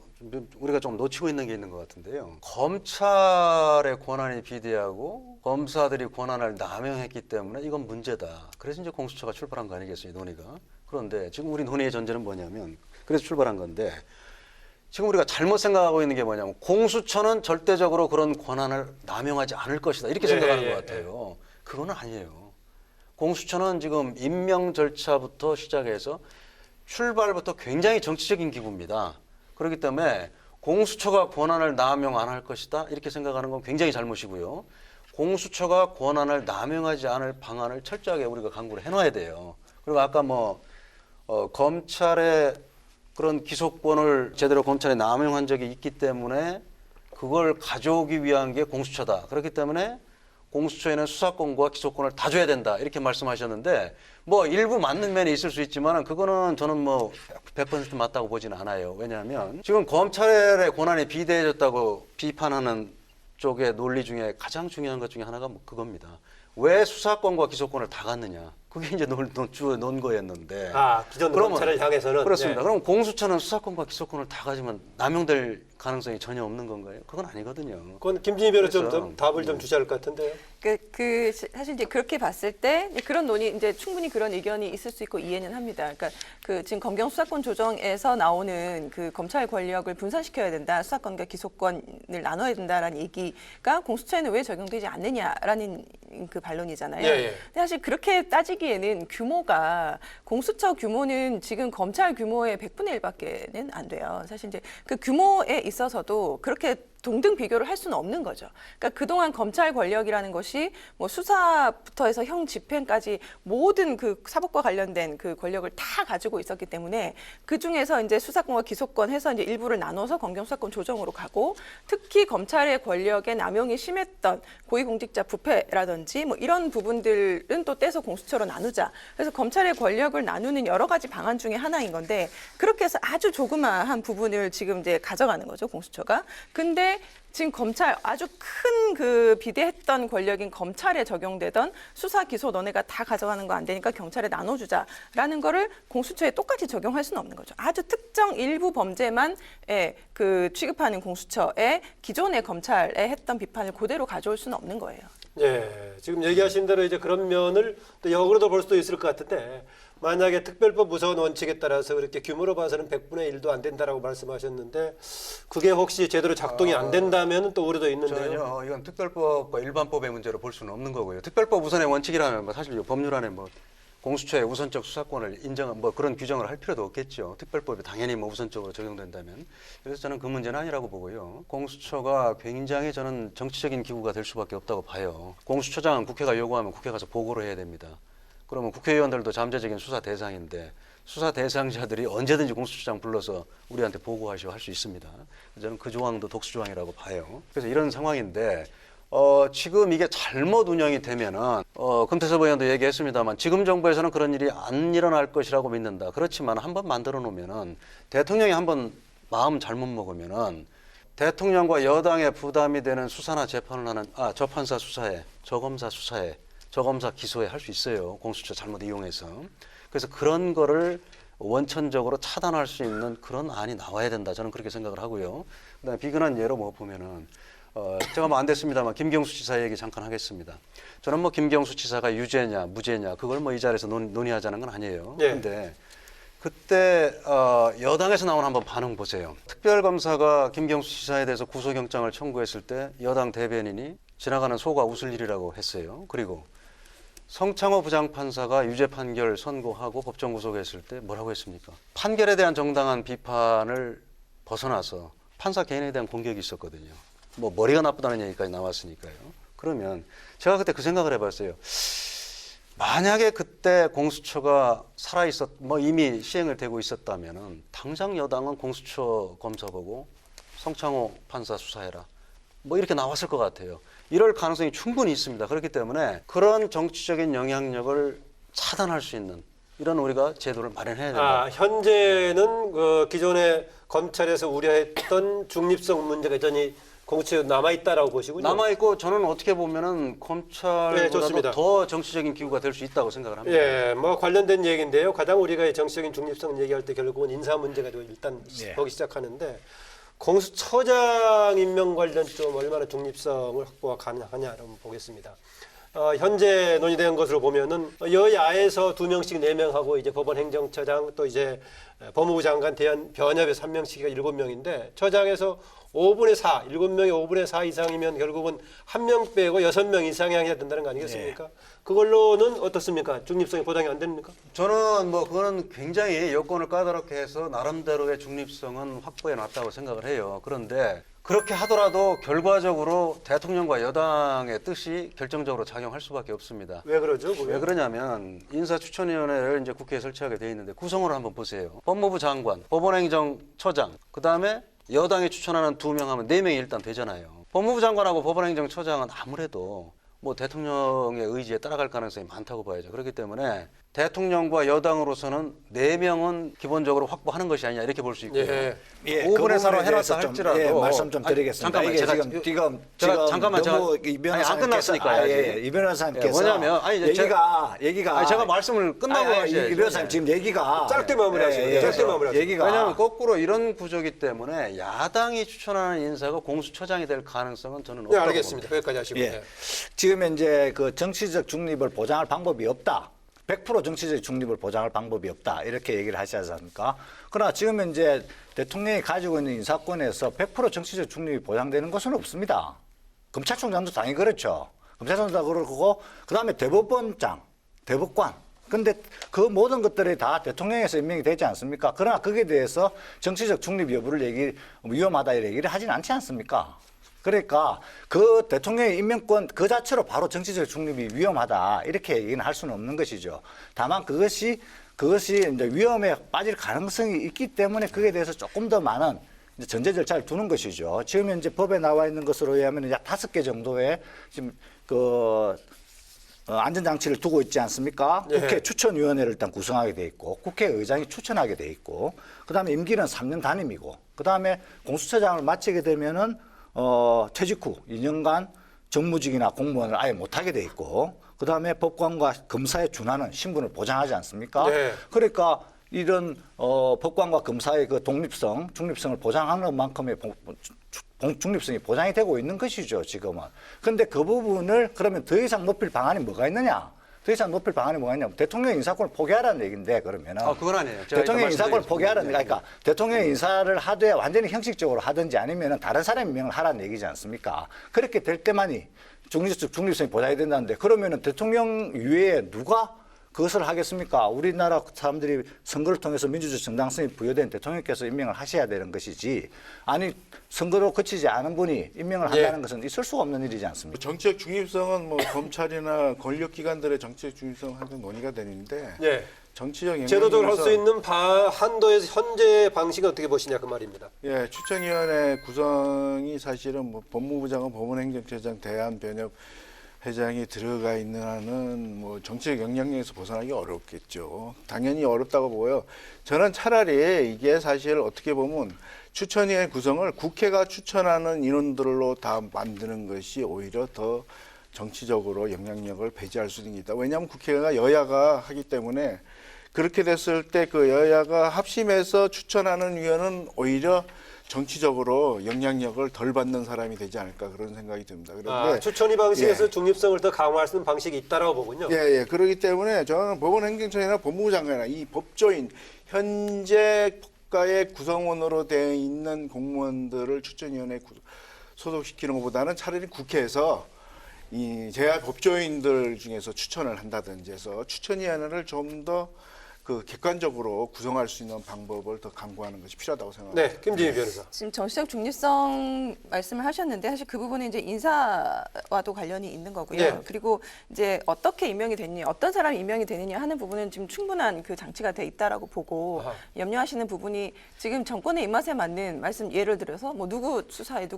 우리가 좀 놓치고 있는 게 있는 것 같은데요. 검찰의 권한이 비대하고 검사들이 권한을 남용했기 때문에 이건 문제다. 그래서 이제 공수처가 출발한 거 아니겠어요, 논의가. 그런데 지금 우리 논의의 전제는 뭐냐면 그래서 출발한 건데 지금 우리가 잘못 생각하고 있는 게 뭐냐면 공수처는 절대적으로 그런 권한을 남용하지 않을 것이다 이렇게 생각하는 것 같아요. 그건 아니에요. 공수처는 지금 임명 절차부터 시작해서 출발부터 굉장히 정치적인 기구입니다. 그렇기 때문에 공수처가 권한을 남용 안 할 것이다 이렇게 생각하는 건 굉장히 잘못이고요. 공수처가 권한을 남용하지 않을 방안을 철저하게 우리가 강구를 해놔야 돼요. 그리고 아까 검찰의 그런 기소권을 제대로 검찰에 남용한 적이 있기 때문에 그걸 가져오기 위한 게 공수처다. 그렇기 때문에 공수처에는 수사권과 기소권을 다 줘야 된다. 이렇게 말씀하셨는데 뭐 일부 맞는 면이 있을 수 있지만 그거는 저는 뭐 100% 맞다고 보지는 않아요. 왜냐하면 지금 검찰의 권한이 비대해졌다고 비판하는 쪽의 논리 중에 가장 중요한 것 중에 하나가 그겁니다. 왜 수사권과 기소권을 다 갖느냐. 그게 이제 논 거였는데. 기존 검찰을 향해서는. 그렇습니다. 그럼 공수처는 수사권과 기소권을 다 가지면 남용될 가능성이 전혀 없는 건가요? 그건 아니거든요. 그건 김진희 변호사 좀 답을 좀 주셔야 할 것 같은데요. 사실 이제 그렇게 봤을 때 그런 논의 이제 충분히 그런 의견이 있을 수 있고 이해는 합니다. 그러니까 지금 검경 수사권 조정에서 나오는 그 검찰 권력을 분산시켜야 된다, 수사권과 기소권을 나눠야 된다라는 얘기가 공수처에는 왜 적용되지 않느냐라는 그 반론이잖아요. 근데 사실 그렇게 따지기에는 규모가 공수처 규모는 지금 검찰 규모의 100분의 1밖에는 안 돼요. 사실 이제 그 규모에 있어서도 그렇게 동등 비교를 할 수는 없는 거죠. 그러니까 그동안 검찰 권력이라는 것이 뭐 수사부터 해서 형 집행까지 모든 그 사법과 관련된 그 권력을 다 가지고 있었기 때문에 그 중에서 이제 수사권과 기소권 해서 이제 일부를 나눠서 검경 수사권 조정으로 가고 특히 검찰의 권력의 남용이 심했던 고위공직자 부패라든지 뭐 이런 부분들은 또 떼서 공수처로 나누자. 그래서 검찰의 권력을 나누는 여러 가지 방안 중에 하나인 건데 그렇게 해서 아주 조그마한 부분을 지금 이제 가져가는 거죠, 공수처가. 근데 지금 검찰 아주 큰 그 비대했던 권력인 검찰에 적용되던 수사 기소 너네가 다 가져가는 거 안 되니까 경찰에 나눠주자라는 거를 공수처에 똑같이 적용할 수는 없는 거죠. 아주 특정 일부 범죄만 그 취급하는 공수처에 기존의 검찰에 했던 비판을 그대로 가져올 수는 없는 거예요. 예, 지금 얘기하신 대로 이제 그런 면을 또 역으로도 볼 수도 있을 것 같은데 만약에 특별법 우선 원칙에 따라서 그렇게 규모로 봐서는 100분의 1도 안 된다라고 말씀하셨는데 그게 혹시 제대로 작동이 안 된다면 또 우려도 있는데요. 전혀 이건 특별법과 일반법의 문제로 볼 수는 없는 거고요. 특별법 우선의 원칙이라면 뭐 사실 법률 안에 뭐 공수처의 우선적 수사권을 인정한 뭐 그런 규정을 할 필요도 없겠죠. 특별법이 당연히 뭐 우선적으로 적용된다면. 그래서 저는 그 문제는 아니라고 보고요. 공수처가 굉장히 저는 정치적인 기구가 될 수밖에 없다고 봐요. 공수처장은 국회가 요구하면 국회 가서 보고를 해야 됩니다. 그러면 국회의원들도 잠재적인 수사 대상인데 수사 대상자들이 언제든지 공수처장 불러서 우리한테 보고하시오 할 수 있습니다. 저는 그 조항도 독수 조항이라고 봐요. 그래서 이런 상황인데 지금 이게 잘못 운영이 되면은 금태섭 의원도 얘기했습니다만 지금 정부에서는 그런 일이 안 일어날 것이라고 믿는다. 그렇지만 한번 만들어 놓으면은 대통령이 한번 마음 잘못 먹으면은 대통령과 여당에 부담이 되는 수사나 재판을 하는 저 판사 수사에, 저 검사 수사에, 저 검사 기소에 할 수 있어요. 공수처 잘못 이용해서. 그래서 그런 거를 원천적으로 차단할 수 있는 그런 안이 나와야 된다. 저는 그렇게 생각을 하고요. 그다음에 비근한 예로 뭐 보면은 제가 뭐 안 됐습니다만 김경수 지사 얘기 잠깐 하겠습니다. 저는 뭐 김경수 지사가 유죄냐 무죄냐 그걸 뭐 이 자리에서 논의하자는 건 아니에요. 그런데 그때 여당에서 나온 한번 반응 보세요. 특별검사가 김경수 지사에 대해서 구속영장을 청구했을 때 여당 대변인이 지나가는 소가 웃을 일이라고 했어요. 그리고 성창호 부장판사가 유죄 판결 선고하고 법정 구속했을 때 뭐라고 했습니까? 판결에 대한 정당한 비판을 벗어나서 판사 개인에 대한 공격이 있었거든요. 뭐 머리가 나쁘다는 얘기까지 나왔으니까요. 그러면 제가 그때 그 생각을 해봤어요. 만약에 그때 공수처가 살아있었, 뭐 이미 시행을 되고 있었다면은 당장 여당은 공수처 검사 보고 성창호 판사 수사해라. 뭐 이렇게 나왔을 것 같아요. 이럴 가능성이 충분히 있습니다. 그렇기 때문에 그런 정치적인 영향력을 차단할 수 있는 이런 우리가 제도를 마련해야 된다. 현재는 그 기존의 검찰에서 우려했던 중립성 문제가 여전히 공수처에 남아있다라고 보시군요. 남아있고 저는 어떻게 보면은 검찰보다도 좋습니다. 더 정치적인 기구가 될 수 있다고 생각을 합니다. 예, 뭐 관련된 얘기인데요. 가장 우리가 정치적인 중립성 얘기할 때 결국은 인사 문제가 일단 보기 시작하는데 공수처장 임명 관련 좀 얼마나 중립성을 확보가 가능하냐 한번 보겠습니다. 현재 논의된 것으로 보면은 여야에서 2명씩 4명하고 이제 법원 행정처장 또 이제 법무부 장관 대한 변협에서 1명씩이 7명인데 처장에서 5분의 4, 7명이 5분의 4 이상이면 결국은 1명 빼고 6명 이상이 해야 된다는 거 아니겠습니까? 그걸로는 어떻습니까? 중립성이 보장이 안 됩니까? 저는 뭐 그거는 굉장히 여건을 까다롭게 해서 나름대로의 중립성은 확보해 놨다고 생각을 해요. 그런데 그렇게 하더라도 결과적으로 대통령과 여당의 뜻이 결정적으로 작용할 수밖에 없습니다. 왜 그러죠? 왜 그러냐면 인사추천위원회를 이제 국회에 설치하게 돼 있는데 구성을 한번 보세요. 법무부 장관, 법원행정처장, 그 다음에 여당이 추천하는 2명 하면 4명이 일단 되잖아요. 법무부 장관하고 법원행정처장은 아무래도 뭐 대통령의 의지에 따라갈 가능성이 많다고 봐야죠. 그렇기 때문에 대통령과 여당으로서는 4명은 기본적으로 확보하는 것이 아니냐 이렇게 볼 수 있고요. 5분의 4로 해놨다 할지라도 말씀 좀 드리겠습니다. 잠깐만, 제가 잠깐만 이 변호사님께서 안 끝났으니까 이 변호사님께서 뭐냐면 얘기가 제가 말씀을 끝나고 하셔야죠. 이 변호사님 지금 얘기가 짧게 마무리하세요. 짧게 마무리하세요. 얘기가 왜냐하면 거꾸로 이런 구조기 때문에 야당이 추천하는 인사가 공수처장이 될 가능성은 저는 없다고 네, 알겠습니다. 거기까지 하시고. 지금 이제 그 정치적 중립을 보장할 방법이 없다. 100% 정치적 중립을 보장할 방법이 없다. 이렇게 얘기를 하시지 않습니까? 그러나 지금 이제 대통령이 가지고 있는 인사권에서 100% 정치적 중립이 보장되는 것은 없습니다. 검찰총장도 당연히 그렇죠. 검찰총장도 그렇고 그다음에 대법원장, 대법관. 근데 그 모든 것들이 다 대통령에서 임명이 되지 않습니까? 그러나 거기에 대해서 정치적 중립 여부를 위험하다 이런 얘기를 하진 않지 않습니까? 그러니까 그 대통령의 임명권 그 자체로 바로 정치적 중립이 위험하다 이렇게 얘기는 할 수는 없는 것이죠. 다만 그것이 이제 위험에 빠질 가능성이 있기 때문에 그에 대해서 조금 더 많은 이제 전제 절차를 두는 것이죠. 지금 현재 법에 나와 있는 것으로 의하면 약 5개 정도의 지금 안전장치를 두고 있지 않습니까? 국회 추천위원회를 일단 구성하게 돼 있고 국회의장이 추천하게 돼 있고 그다음에 임기는 3년 단임이고 그다음에 공수처장을 마치게 되면은 퇴직 후 2년간 정무직이나 공무원을 아예 못하게 돼 있고 그다음에 법관과 검사에 준하는 신분을 보장하지 않습니까? 그러니까 이런 법관과 검사의 그 독립성, 중립성을 보장하는 만큼의 중립성이 보장이 되고 있는 것이죠, 지금은. 그런데 그 부분을 그러면 더 이상 높일 방안이 뭐가 있느냐? 더 이상 높일 방안이 뭐가 있냐면 대통령 인사권을 포기하라는 얘기인데, 그러면은. 그건 아니에요. 제가 대통령 일단 인사권을 포기하라는 말씀드리겠습니다. 얘기가, 그러니까 대통령 인사를 하되 완전히 형식적으로 하든지 아니면은 다른 사람 임명을 하라는 얘기지 않습니까? 그렇게 될 때만이 중립성이 보장이 된다는데, 그러면은 대통령 이외에 누가 그것을 하겠습니까? 우리나라 사람들이 선거를 통해서 민주주의 정당성이 부여된 대통령께서 임명을 하셔야 되는 것이지, 아니 선거로 거치지 않은 분이 임명을 한다는 것은 있을 수가 없는 일이지 않습니까? 정치적 중립성은 뭐 검찰이나 권력기관들의 정치적 중립성 항상 논의가 되는데 예. 정치적 영향 제도적으로 할 수 있는 한도의 현재 방식을 어떻게 보시냐 그 말입니다. 예, 추천위원회 구성이 사실은 뭐 법무부 장관, 법원행정처장, 대한변협 회장이 들어가 있는 한은 뭐 정치적 영향력에서 벗어나기 어렵겠죠. 당연히 어렵다고 보고요. 저는 차라리 이게 사실 어떻게 보면 추천위원회 구성을 국회가 추천하는 인원들로 다 만드는 것이 오히려 더 정치적으로 영향력을 배제할 수 있는 게 있다. 왜냐하면 국회가 여야가 하기 때문에 그렇게 됐을 때 그 여야가 합심해서 추천하는 위원은 오히려 정치적으로 영향력을 덜 받는 사람이 되지 않을까 그런 생각이 듭니다. 그런데 추천위 방식에서 예. 중립성을 더 강화할 수 있는 방식이 있다라고 보군요. 예. 그렇기 때문에 저는 법원행정처나 법무부 장관이나 이 법조인 현재 국가의 구성원으로 되어 있는 공무원들을 추천위원회에 소속시키는 것보다는 차라리 국회에서 이 제야 법조인들 중에서 추천을 한다든지 해서 추천위원회를 좀 더 그 객관적으로 구성할 수 있는 방법을 더 강구하는 것이 필요하다고 생각합니다. 네, 김지희 변호사. 지금 정치적 중립성 말씀을 하셨는데 사실 그 부분은 이제 인사와도 관련이 있는 거고요. 네. 그리고 이제 어떻게 임명이 됐니, 어떤 사람이 임명이 되느냐 하는 부분은 지금 충분한 그 장치가 돼 있다라고 보고 아하. 염려하시는 부분이 지금 정권의 입맛에 맞는 말씀 예를 들어서 뭐 누구 수사해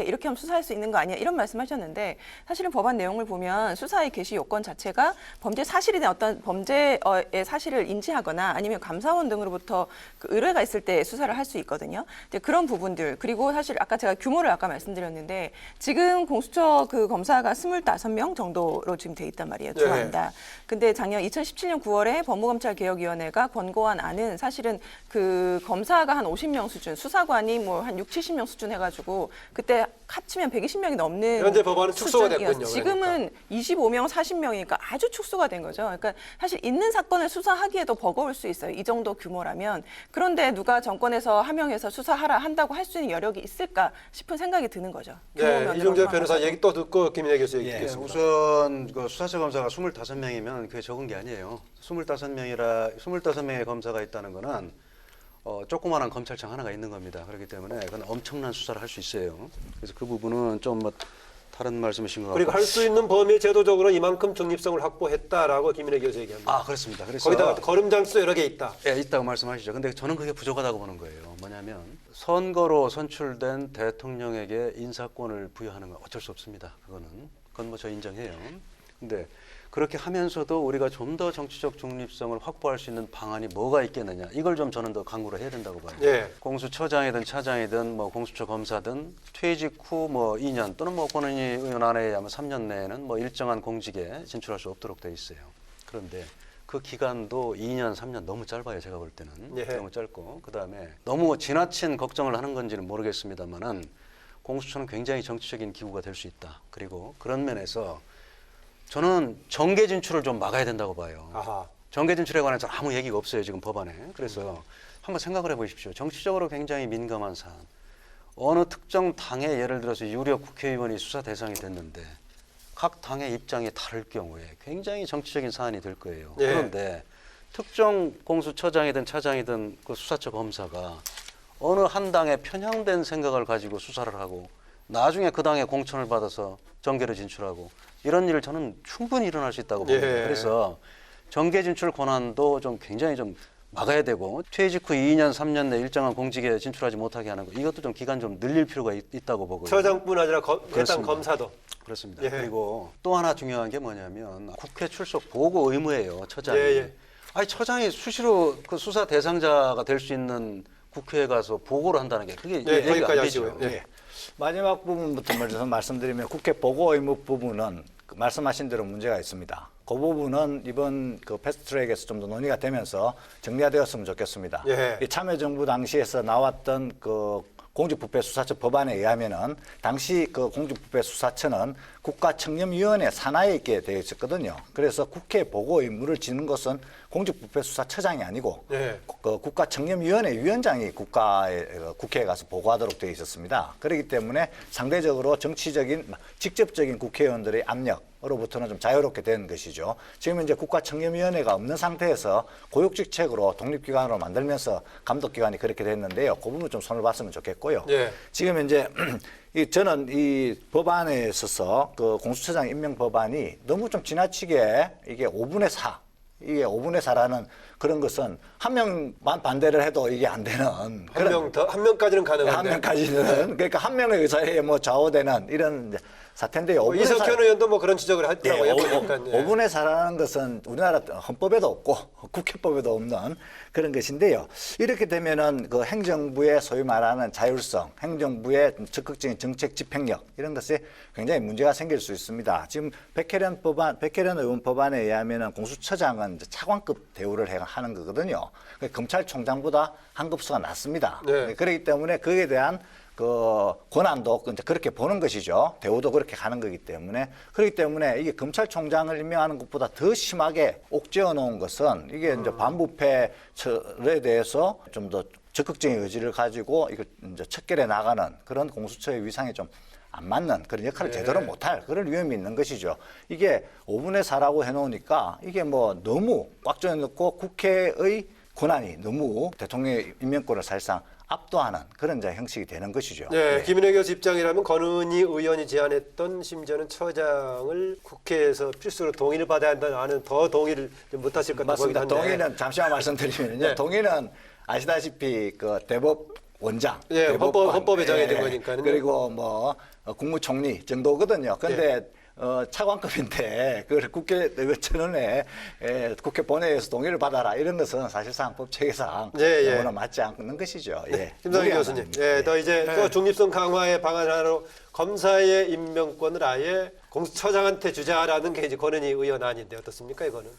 이렇게 하면 수사할 수 있는 거 아니야 이런 말씀하셨는데 사실은 법안 내용을 보면 수사의 개시 요건 자체가 범죄 사실이 된 어떤 범죄의 사실을 인지하거나 아니면 감사원 등으로부터 그 의뢰가 있을 때 수사를 할 수 있거든요. 이제 그런 부분들 그리고 사실 아까 제가 규모를 아까 말씀드렸는데 지금 공수처 그 검사가 25명 정도로 지금 돼 있단 말이에요. 중앙다. 근데 작년 2017년 9월에 법무검찰개혁위원회가 권고한 안은 사실은 그 검사가 한 50명 수준, 수사관이 뭐 한 6, 70명 수준 해가지고 그때 합치면 120명이 넘는 현재 법안은 축소가 수준이었어요. 됐군요. 지금은 25명, 40명이니까 아주 축소가 된 거죠. 그러니까 사실 있는 사건을 수사하기에도 버거울 수 있어요. 이 정도 규모라면. 그런데 누가 정권에서 하명해서 수사하라 한다고 할 수 있는 여력이 있을까 싶은 생각이 드는 거죠. 네, 이종재 변호사 얘기 또 듣고 김인혜 교수 얘기 듣겠습니다. 우선 그 수사처 검사가 25명이면 그게 적은 게 아니에요. 25명의 검사가 있다는 거는 조그마한 검찰청 하나가 있는 겁니다. 그렇기 때문에 그건 엄청난 수사를 할 수 있어요. 그래서 그 부분은 좀 뭐 다른 말씀이신 것 같고. 그리고 할 수 있는 범위 제도적으로 이만큼 중립성을 확보했다라고 김인혜 교수 얘기합니다. 그렇습니다. 그래서 거기다가 걸음장치도 여러 개 있다. 예, 있다고 말씀하시죠. 근데 저는 그게 부족하다고 보는 거예요. 뭐냐면 선거로 선출된 대통령에게 인사권을 부여하는 건 어쩔 수 없습니다. 그건 뭐 저 인정해요. 근데 그렇게 하면서도 우리가 좀 더 정치적 중립성을 확보할 수 있는 방안이 뭐가 있겠느냐. 이걸 좀 저는 더 강구를 해야 된다고 봐요. 예. 공수처장이든 차장이든 뭐 공수처 검사든 퇴직 후 뭐 2년 또는 뭐 권은희 의원 안에 의하면 3년 내에는 뭐 일정한 공직에 진출할 수 없도록 돼 있어요. 그런데 그 기간도 2년, 3년 너무 짧아요. 제가 볼 때는. 예. 너무 짧고 그다음에 너무 지나친 걱정을 하는 건지는 모르겠습니다만은 공수처는 굉장히 정치적인 기구가 될 수 있다. 그리고 그런 면에서 저는 정계 진출을 좀 막아야 된다고 봐요. 아하. 정계 진출에 관해서 아무 얘기가 없어요. 지금 법안에. 그래서 한번 생각을 해보십시오. 정치적으로 굉장히 민감한 사안. 어느 특정 당의 예를 들어서 유력 국회의원이 수사 대상이 됐는데 각 당의 입장이 다를 경우에 굉장히 정치적인 사안이 될 거예요. 예. 그런데 특정 공수처장이든 차장이든 그 수사처 검사가 어느 한 당에 편향된 생각을 가지고 수사를 하고 나중에 그 당에 공천을 받아서 정계로 진출하고 이런 일을 저는 충분히 일어날 수 있다고 봅니다. 예. 그래서 정계 진출 권한도 좀 굉장히 좀 막아야 되고 퇴직 후 2년, 3년 내 일정한 공직에 진출하지 못하게 하는 거 이것도 좀 기간 좀 늘릴 필요가 있다고 보고요. 처장뿐 아니라 해당 그렇습니다. 검사도. 그렇습니다. 예. 그리고 또 하나 중요한 게 뭐냐면 국회 출석 보고 의무예요. 처장이. 예. 아니 처장이 수시로 그 수사 대상자가 될 수 있는 국회에 가서 보고를 한다는 게 그게 네, 얘기가 거기까지 안 되죠. 하시고요. 예. 마지막 부분부터 먼저 말씀드리면 국회 보고 의무 부분은 말씀하신 대로 문제가 있습니다. 그 부분은 이번 그 패스트트랙에서 좀 더 논의가 되면서 정리가 되었으면 좋겠습니다. 예. 이 참여정부 당시에서 나왔던 그 공직부패수사처 법안에 의하면은 당시 그 공직부패수사처는 국가청렴위원회 산하에 있게 되어 있었거든요. 그래서 국회 보고 의무를 지는 것은 공직부패수사처장이 아니고 네. 그 국가청렴위원회 위원장이 국회에 가서 보고하도록 되어 있었습니다. 그렇기 때문에 상대적으로 정치적인 직접적인 국회의원들의 압력으로부터는 좀 자유롭게 된 것이죠. 지금 이제 국가청렴위원회가 없는 상태에서 고육직책으로 독립기관으로 만들면서 감독기관이 그렇게 됐는데요. 그 부분 좀 손을 봤으면 좋겠고요. 예. 지금 이제 저는 이 법안에 있어서 그 공수처장 임명 법안이 너무 좀 지나치게 이게 5분의 4. 이게 5분의 4라는 그런 것은 한 명만 반대를 해도 이게 안 되는 한 명까지는 가능한데. 한 명까지는 그러니까 한 명의 의사에 뭐 좌우되는 이런 사태인데요. 5분의 4 이석현 의원도 뭐 그런 지적을 했더라고요. 보니까. 예. 5분의 4라는 것은 우리나라 헌법에도 없고 국회법에도 없는 그런 것인데요. 이렇게 되면은 그 행정부의 소위 말하는 자율성, 행정부의 적극적인 정책 집행력 이런 것에 굉장히 문제가 생길 수 있습니다. 지금 백혜련 의원 법안에 의하면은 공수처장은 이제 차관급 대우를 하는 거거든요. 검찰총장보다 한 급수가 낮습니다. 네. 그렇기 때문에 그에 대한 그 권한도 이제 그렇게 보는 것이죠. 대우도 그렇게 가는 거기 때문에. 그렇기 때문에 이게 검찰총장을 임명하는 것보다 더 심하게 옥죄어 놓은 것은 이게 이제 반부패에 대해서 좀 더 적극적인 의지를 가지고 이거 이제 척결해 나가는 그런 공수처의 위상에 좀 안 맞는 그런 역할을 제대로 못할 그런 위험이 있는 것이죠. 이게 5분의 4라고 해놓으니까 이게 뭐 너무 꽉 조여놓고 국회의 권한이 너무 대통령의 임명권을 사실상 압도하는 그런 이제 형식이 되는 것이죠. 네, 김인혜 교수 입장이라면 권은희 의원이 제안했던 심지어는 처장을 국회에서 필수로 동의를 받아야 한다는 더 동의를 못하실 것 같다고 맞습니다. 하긴 한데. 동의는 잠시만 말씀드리면요. 네. 동의는 아시다시피 그 대법 원장, 예, 대법관, 헌법에 정해진 거니까요. 그리고 뭐 국무총리 정도거든요. 그런데 차관급인데 그걸 국회 전원에 국회 본회의에서 동의를 받아라 이런 것은 사실상 법체계상 너무나 맞지 않는 것이죠. 예. 김성희 교수님, 더 이제 또 중립성 강화의 방안 하나로 검사의 임명권을 아예 공수처장한테 주자라는 게 이제 권은희 의원 아닌데 어떻습니까 이거는?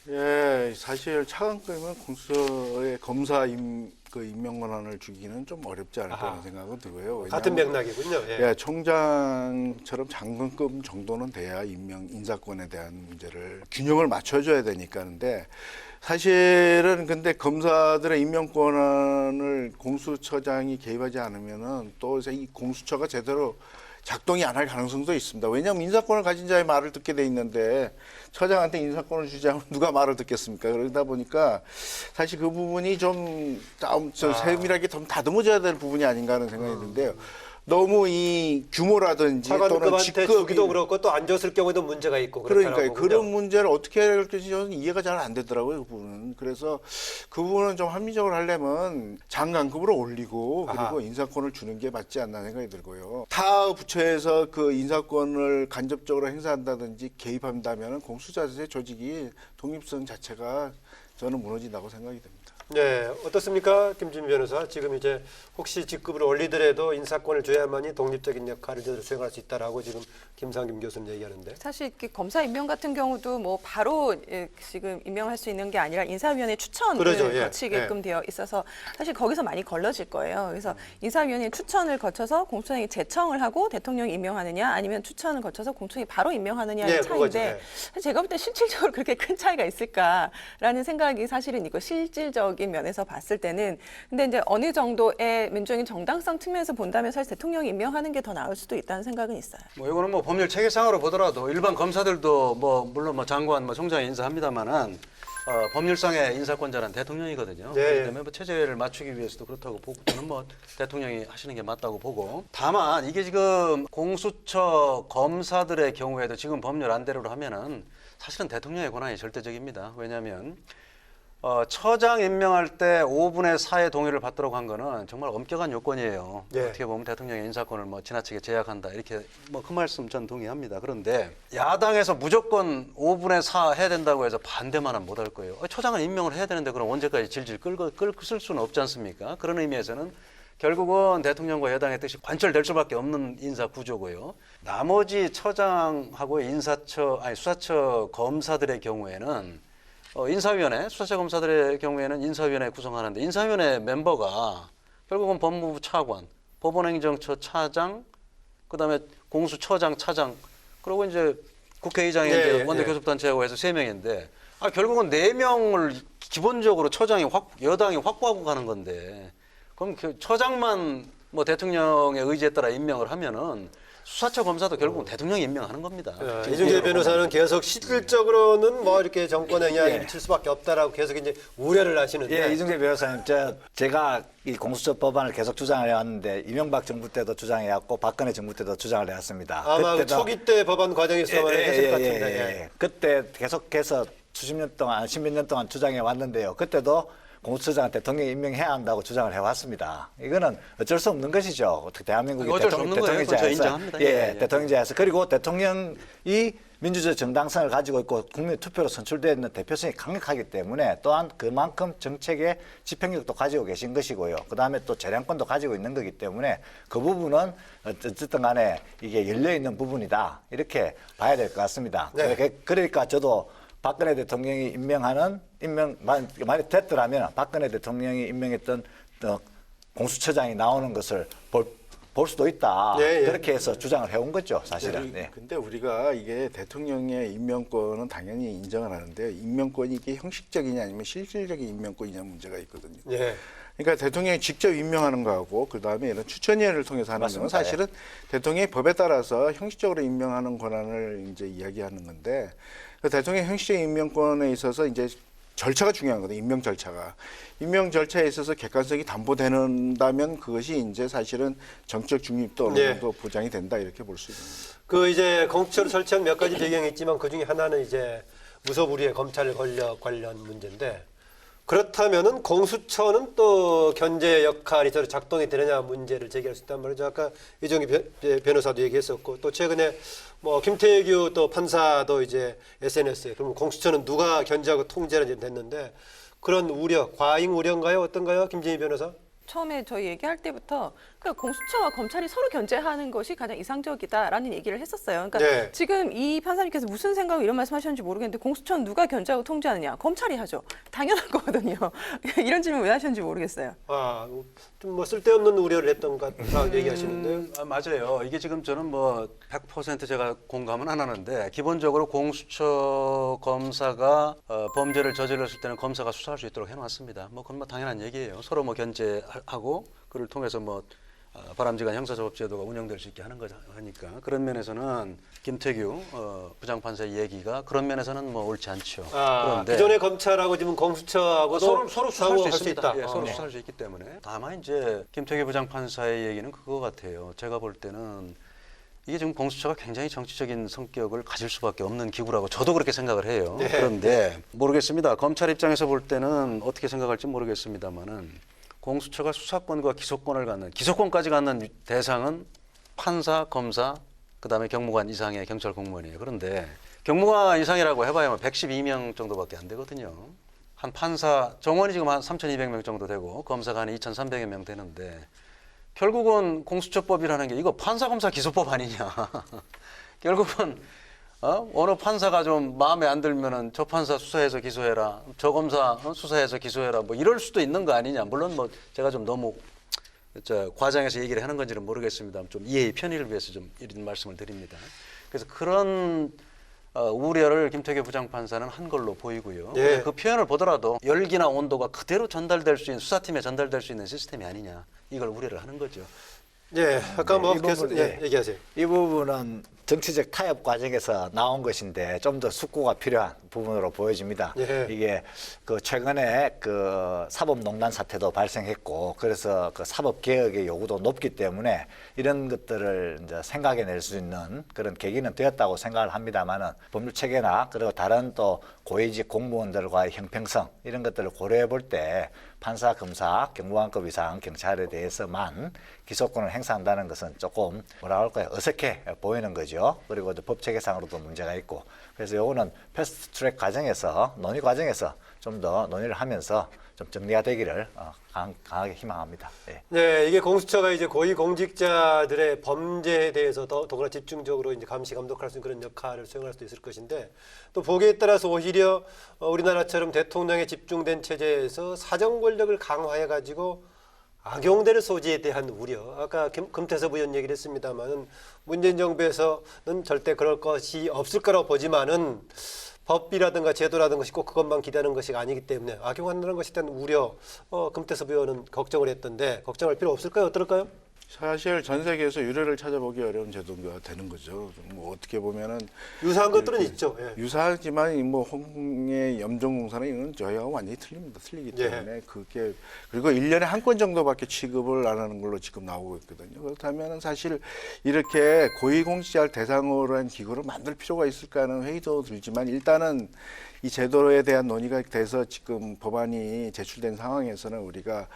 예, 사실 차관급이면 공수처의 검사 임명 권한을 주기는 좀 어렵지 않을까 하는 생각은 들고요. 같은 맥락이군요. 예, 총장처럼 장관급 정도는 돼야 인사권에 대한 문제를 균형을 맞춰줘야 되니까 하는데 사실은 근데 검사들의 임명 권한을 공수처장이 개입하지 않으면은 또 이 공수처가 제대로 작동이 안 할 가능성도 있습니다. 왜냐하면 인사권을 가진 자의 말을 듣게 돼 있는데 처장한테 인사권을 주지 않으면 누가 말을 듣겠습니까? 그러다 보니까 사실 그 부분이 좀 세밀하게 좀 다듬어져야 될 부분이 아닌가 하는 생각이 드는데요. 너무 이 규모라든지 또는 차관급한테 직급이 주기도 그렇고 또 안 줬을 경우에도 문제가 있고 그러니까 그런 문제를 어떻게 해야 할지 저는 이해가 잘 안 되더라고요. 그 부분은. 그래서 그 부분은 좀 합리적으로 하려면 장관급으로 올리고 그리고 인사권을 주는 게 맞지 않나 생각이 들고요. 타 부처에서 그 인사권을 간접적으로 행사한다든지 개입한다면 공수처의 조직이 독립성 자체가 저는 무너진다고 생각이 됩니다. 네, 어떻습니까, 김준미 변호사? 지금 이제 혹시 직급을 올리더라도 인사권을 줘야만이 독립적인 역할을 제대로 수행할 수 있다라고 지금 김상김 교수는 얘기하는데. 사실 이렇게 검사 임명 같은 경우도 뭐 바로 지금 임명할 수 있는 게 아니라 인사위원회 추천을 그러죠, 예. 거치게끔 되어 있어서 사실 거기서 많이 걸러질 거예요. 그래서 인사위원회 추천을 거쳐서 공수처장이 제청을 하고 대통령이 임명하느냐 아니면 추천을 거쳐서 공수처장이 바로 임명하느냐의 차이인데 그거죠, 사실 제가 볼 때 실질적으로 그렇게 큰 차이가 있을까라는 생각이 사실은 이거 실질적인 면에서 봤을 때는 근데 이제 어느 정도의 민주적인 정당성 측면에서 본다면 사실 대통령이 임명하는 게 더 나을 수도 있다는 생각은 있어요. 뭐 이거는 뭐 법률 체계상으로 보더라도 일반 검사들도 뭐 물론 뭐 장관, 뭐 총장이 인사합니다만은 법률상의 인사권자는 대통령이거든요. 네. 그렇기 때문에 뭐 체제를 맞추기 위해서도 그렇다고 보고 저는 뭐 대통령이 하시는 게 맞다고 보고 다만 이게 지금 공수처 검사들의 경우에도 지금 법률 안대로 하면은 사실은 대통령의 권한이 절대적입니다. 왜냐하면 처장 임명할 때 5분의 4의 동의를 받도록 한 거는 정말 엄격한 요건이에요. 네. 어떻게 보면 대통령의 인사권을 뭐 지나치게 제약한다 이렇게 뭐 그 말씀 전 동의합니다. 그런데 야당에서 무조건 5분의 4 해야 된다고 해서 반대만은 못 할 거예요. 처장은 임명을 해야 되는데 그럼 언제까지 질질 끌 수는 없지 않습니까? 그런 의미에서는 결국은 대통령과 여당의 뜻이 관철될 수밖에 없는 인사 구조고요. 나머지 처장하고 수사처 검사들의 경우에는 인사위원회, 수사처 검사들의 경우에는 인사위원회 구성하는데 인사위원회 멤버가 결국은 법무부 차관, 법원행정처 차장, 그다음에 공수처장 차장, 그리고 이제 국회의장이 이제 원내교섭단체하고 해서 3명인데 결국은 4명을 기본적으로 여당이 확보하고 가는 건데 그럼 처장만 뭐 대통령의 의지에 따라 임명을 하면은 수사처 검사도 결국은 대통령이 임명하는 겁니다. 이중재 변호사는 계속 실질적으로는 뭐 이렇게 정권에 영향을 미칠 수밖에 없다라고 계속 이제 우려를 하시는데. 예, 이중재 변호사님, 제가 이 공수처 법안을 계속 주장을 해왔는데 이명박 정부 때도 주장해왔고 박근혜 정부 때도 주장을 해왔습니다. 아마 그때도 초기 때 법안 과정에서만 했을 것 같은데. 그때 계속해서 십몇 년 동안 주장해 왔는데요. 그때도 공수처장 대통령이 임명해야 한다고 주장을 해왔습니다. 이거는 어쩔 수 없는 것이죠. 대한민국이 대통령제에서 대통령제에서 그리고 대통령이 민주적 정당성을 가지고 있고 국민 투표로 선출되어 있는 대표성이 강력하기 때문에 또한 그만큼 정책의 집행력도 가지고 계신 것이고요. 그다음에 또 재량권도 가지고 있는 거기 때문에 그 부분은 어쨌든 간에 이게 열려 있는 부분이다. 이렇게 봐야 될 것 같습니다. 그러니까 저도 박근혜 대통령이 만약 됐더라면 박근혜 대통령이 임명했던 공수처장이 나오는 것을 볼 수도 있다. 그렇게 해서 주장을 해온 거죠, 사실은. 근데 우리가 이게 대통령의 임명권은 당연히 인정을 하는데 임명권이 이게 형식적이냐 아니면 실질적인 임명권이냐 문제가 있거든요. 그러니까 대통령이 직접 임명하는 거하고 그다음에 이런 추천위원회를 통해서 하는 건 사실은 대통령이 법에 따라서 형식적으로 임명하는 권한을 이제 이야기하는 건데 그 대통령 형식적인 임명권에 있어서 이제 절차가 중요한 거거든요. 임명 절차가. 임명 절차에 있어서 객관성이 담보된다면 그것이 이제 사실은 정책 중립도 어느 정도 보장이 된다 이렇게 볼 수 있는 겁니다. 그 이제 공수처를 설치한 몇 가지 배경이 있지만 그 중에 하나는 이제 무소불위의 검찰 권력 관련 문제인데 그렇다면은 공수처는 또 견제 역할이 저로 작동이 되느냐 문제를 제기할 수 있단 말이죠. 아까 이정희 변호사도 얘기했었고 또 최근에 뭐 김태규 또 판사도 이제 SNS에 그러면 공수처는 누가 견제하고 통제를 이제 됐는데 그런 우려, 과잉 우려인가요? 어떤가요? 김진희 변호사? 처음에 저희 얘기할 때부터 그러니까 공수처와 검찰이 서로 견제하는 것이 가장 이상적이다라는 얘기를 했었어요. 그러니까 지금 이 판사님께서 무슨 생각으로 이런 말씀하셨는지 모르겠는데 공수처는 누가 견제하고 통제하느냐? 검찰이 하죠. 당연한 거거든요. 이런 질문 왜 하셨는지 모르겠어요. 좀 뭐 쓸데없는 우려를 했던 것 같다 얘기하시는데. 맞아요. 이게 지금 저는 뭐 100% 제가 공감은 안 하는데 기본적으로 공수처 검사가 범죄를 저질렀을 때는 검사가 수사할 수 있도록 해놨습니다. 뭐 그건 뭐 당연한 얘기예요. 서로 뭐 견제하고 그를 통해서 뭐 바람직한 형사조업제도가 운영될 수 있게 하는 거니까 그런 면에서는 김태규 부장판사의 얘기가 그런 면에서는 뭐 옳지 않죠. 그런데 기존의 검찰하고 지금 공수처하고도 서로 수사할 수 있습니다. 있다. 서로 수사할 수 있기 때문에 다만 이제 김태규 부장판사의 얘기는 그거 같아요. 제가 볼 때는 이게 지금 공수처가 굉장히 정치적인 성격을 가질 수밖에 없는 기구라고 저도 그렇게 생각을 해요. 그런데 모르겠습니다. 검찰 입장에서 볼 때는 어떻게 생각할지 모르겠습니다만은 공수처가 수사권과 기소권까지 갖는 대상은 판사, 검사, 그다음에 경무관 이상의 경찰 공무원이에요. 그런데 경무관 이상이라고 해봐야 112명 정도밖에 안 되거든요. 한 판사, 정원이 지금 한 3,200명 정도 되고 검사가 한 2,300여 명 되는데 결국은 공수처법이라는 게 이거 판사, 검사, 기소법 아니냐. 결국은 어느 판사가 좀 마음에 안 들면은 저 판사 수사해서 기소해라, 저 검사 수사해서 기소해라, 뭐 이럴 수도 있는 거 아니냐. 물론 뭐 제가 좀 너무 과장해서 얘기를 하는 건지는 모르겠습니다. 좀 이해의 편의를 위해서 좀 이런 말씀을 드립니다. 그래서 그런 우려를 김태규 부장판사는 한 걸로 보이고요. 그 표현을 보더라도 열기나 온도가 그대로 전달될 수 있는 수사팀에 전달될 수 있는 시스템이 아니냐. 이걸 우려를 하는 거죠. 아까 뭐 계속 얘기하세요. 이 부분은 정치적 타협 과정에서 나온 것인데 좀 더 숙고가 필요한 부분으로 보여집니다. 이게 그 최근에 그 사법농단 사태도 발생했고 그래서 그 사법 개혁의 요구도 높기 때문에 이런 것들을 이제 생각해낼 수 있는 그런 계기는 되었다고 생각을 합니다만은 법률 체계나 그리고 다른 또 고위직 공무원들과의 형평성 이런 것들을 고려해 볼 때 판사, 검사, 경무관급 이상 경찰에 대해서만 기소권을 행사한다는 것은 조금 뭐라 할까요? 어색해 보이는 거죠. 그리고 법 체계상으로도 문제가 있고 그래서 요거는 패스트 트랙 과정에서 논의 과정에서 좀 더 논의를 하면서 좀 정리가 되기를 강하게 희망합니다. 예. 네, 이게 공수처가 이제 고위공직자들의 범죄에 대해서 더구나 집중적으로 이제 감시 감독할 수 있는 그런 역할을 수행할 수도 있을 것인데 또 보기에 따라서 오히려 우리나라처럼 대통령에 집중된 체제에서 사정 권력을 강화해 가지고 악용될 소지에 대한 우려. 아까 금태섭 의원 얘기를 했습니다만은 문재인 정부에서는 절대 그럴 것이 없을 거라고 보지만은 법이라든가 제도라든가 것이 꼭 그것만 기대하는 것이 아니기 때문에 악용한다는 것에 대한 우려, 금태섭 의원은 걱정을 했던데 걱정할 필요 없을까요? 어떨까요? 사실 전 세계에서 유례를 찾아보기 어려운 제도가 되는 거죠. 뭐 어떻게 보면은 유사한 것들은 있죠. 예. 유사하지만 뭐 홍의 염정공사는 이건 저희하고 완전히 틀립니다. 틀리기 예. 때문에 그게 그리고 1년에 한 건 정도밖에 취급을 안 하는 걸로 지금 나오고 있거든요. 그렇다면 사실 이렇게 고위공직자를 대상으로 한 기구를 만들 필요가 있을까 하는 회의도 들지만 일단은 이 제도에 대한 논의가 돼서 지금 법안이 제출된 상황에서는 우리가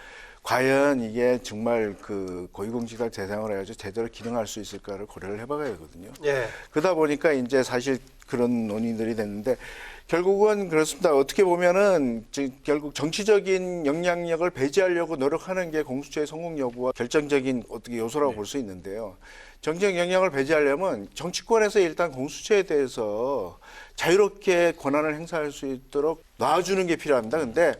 과연 이게 정말 그 고위공직자를 대상으로 해가지고 제대로 기능할 수 있을까를 고려를 해봐야 되거든요. 예. 그러다 보니까 이제 사실 그런 논의들이 됐는데 결국은 그렇습니다. 어떻게 보면은 결국 정치적인 영향력을 배제하려고 노력하는 게 공수처의 성공 여부와 결정적인 어떻게 요소라고 볼 수 있는데요. 정치적 영향을 배제하려면 정치권에서 일단 공수처에 대해서 자유롭게 권한을 행사할 수 있도록 놔주는 게 필요합니다. 근데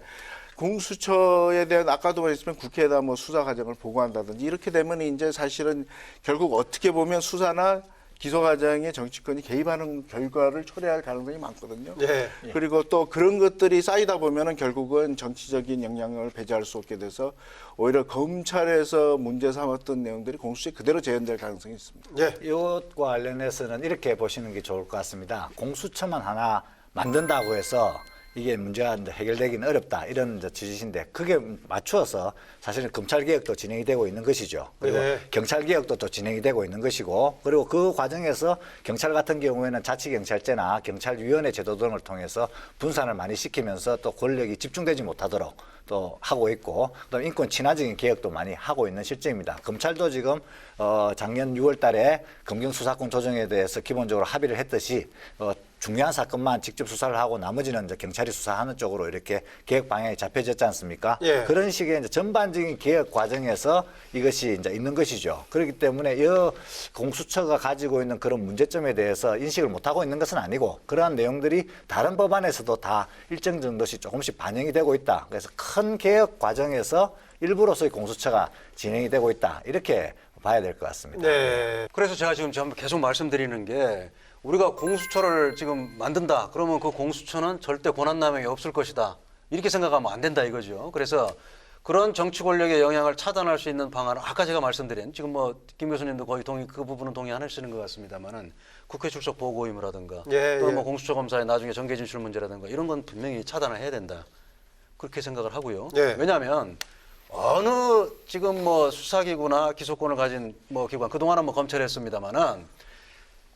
공수처에 대한 아까도 말했지만 국회에다 뭐 수사 과정을 보고한다든지 이렇게 되면 이제 사실은 결국 어떻게 보면 수사나 기소 과정에 정치권이 개입하는 결과를 초래할 가능성이 많거든요. 예. 그리고 또 그런 것들이 쌓이다 보면은 결국은 정치적인 영향을 배제할 수 없게 돼서 오히려 검찰에서 문제 삼았던 내용들이 공수처에 그대로 재현될 가능성이 있습니다. 예. 이것과 관련해서는 이렇게 보시는 게 좋을 것 같습니다. 공수처만 하나 만든다고 해서 이게 문제가 해결되기는 어렵다 이런 취지신데 그게 맞추어서 사실은 검찰 개혁도 진행이 되고 있는 것이죠. 그리고 네. 경찰 개혁도 또 진행이 되고 있는 것이고 그리고 그 과정에서 경찰 같은 경우에는 자치경찰제나 경찰위원회 제도 등을 통해서 분산을 많이 시키면서 또 권력이 집중되지 못하도록 또 하고 있고 그다음 인권 친화적인 개혁도 많이 하고 있는 실정입니다. 검찰도 지금 작년 6월 달에 검경 수사권 조정에 대해서 기본적으로 합의를 했듯이 중요한 사건만 직접 수사를 하고 나머지는 이제 경찰이 수사하는 쪽으로 이렇게 개혁 방향이 잡혀졌지 않습니까? 예. 그런 식의 이제 전반적인 개혁 과정에서 이것이 이제 있는 것이죠. 그렇기 때문에 이 공수처가 가지고 있는 그런 문제점에 대해서 인식을 못하고 있는 것은 아니고 그러한 내용들이 다른 법안에서도 다 일정 정도씩 조금씩 반영이 되고 있다. 그래서 큰 개혁 과정에서 일부로서의 공수처가 진행이 되고 있다. 이렇게 봐야 될 것 같습니다. 네. 그래서 제가 지금 계속 말씀드리는 게 우리가 공수처를 지금 만든다. 그러면 그 공수처는 절대 권한남용이 없을 것이다. 이렇게 생각하면 안 된다 이거죠. 그래서 그런 정치 권력의 영향을 차단할 수 있는 방안은 아까 제가 말씀드린 지금 뭐 김 교수님도 거의 그 부분은 동의하시는 것 같습니다만은 국회 출석 보고 의무라든가 예, 또는 예. 뭐 공수처 검사의 나중에 정계 진출 문제라든가 이런 건 분명히 차단을 해야 된다. 그렇게 생각을 하고요. 예. 왜냐하면 어느 지금 뭐 수사기구나 기소권을 가진 뭐 기관 그동안은 뭐 검찰이었습니다만은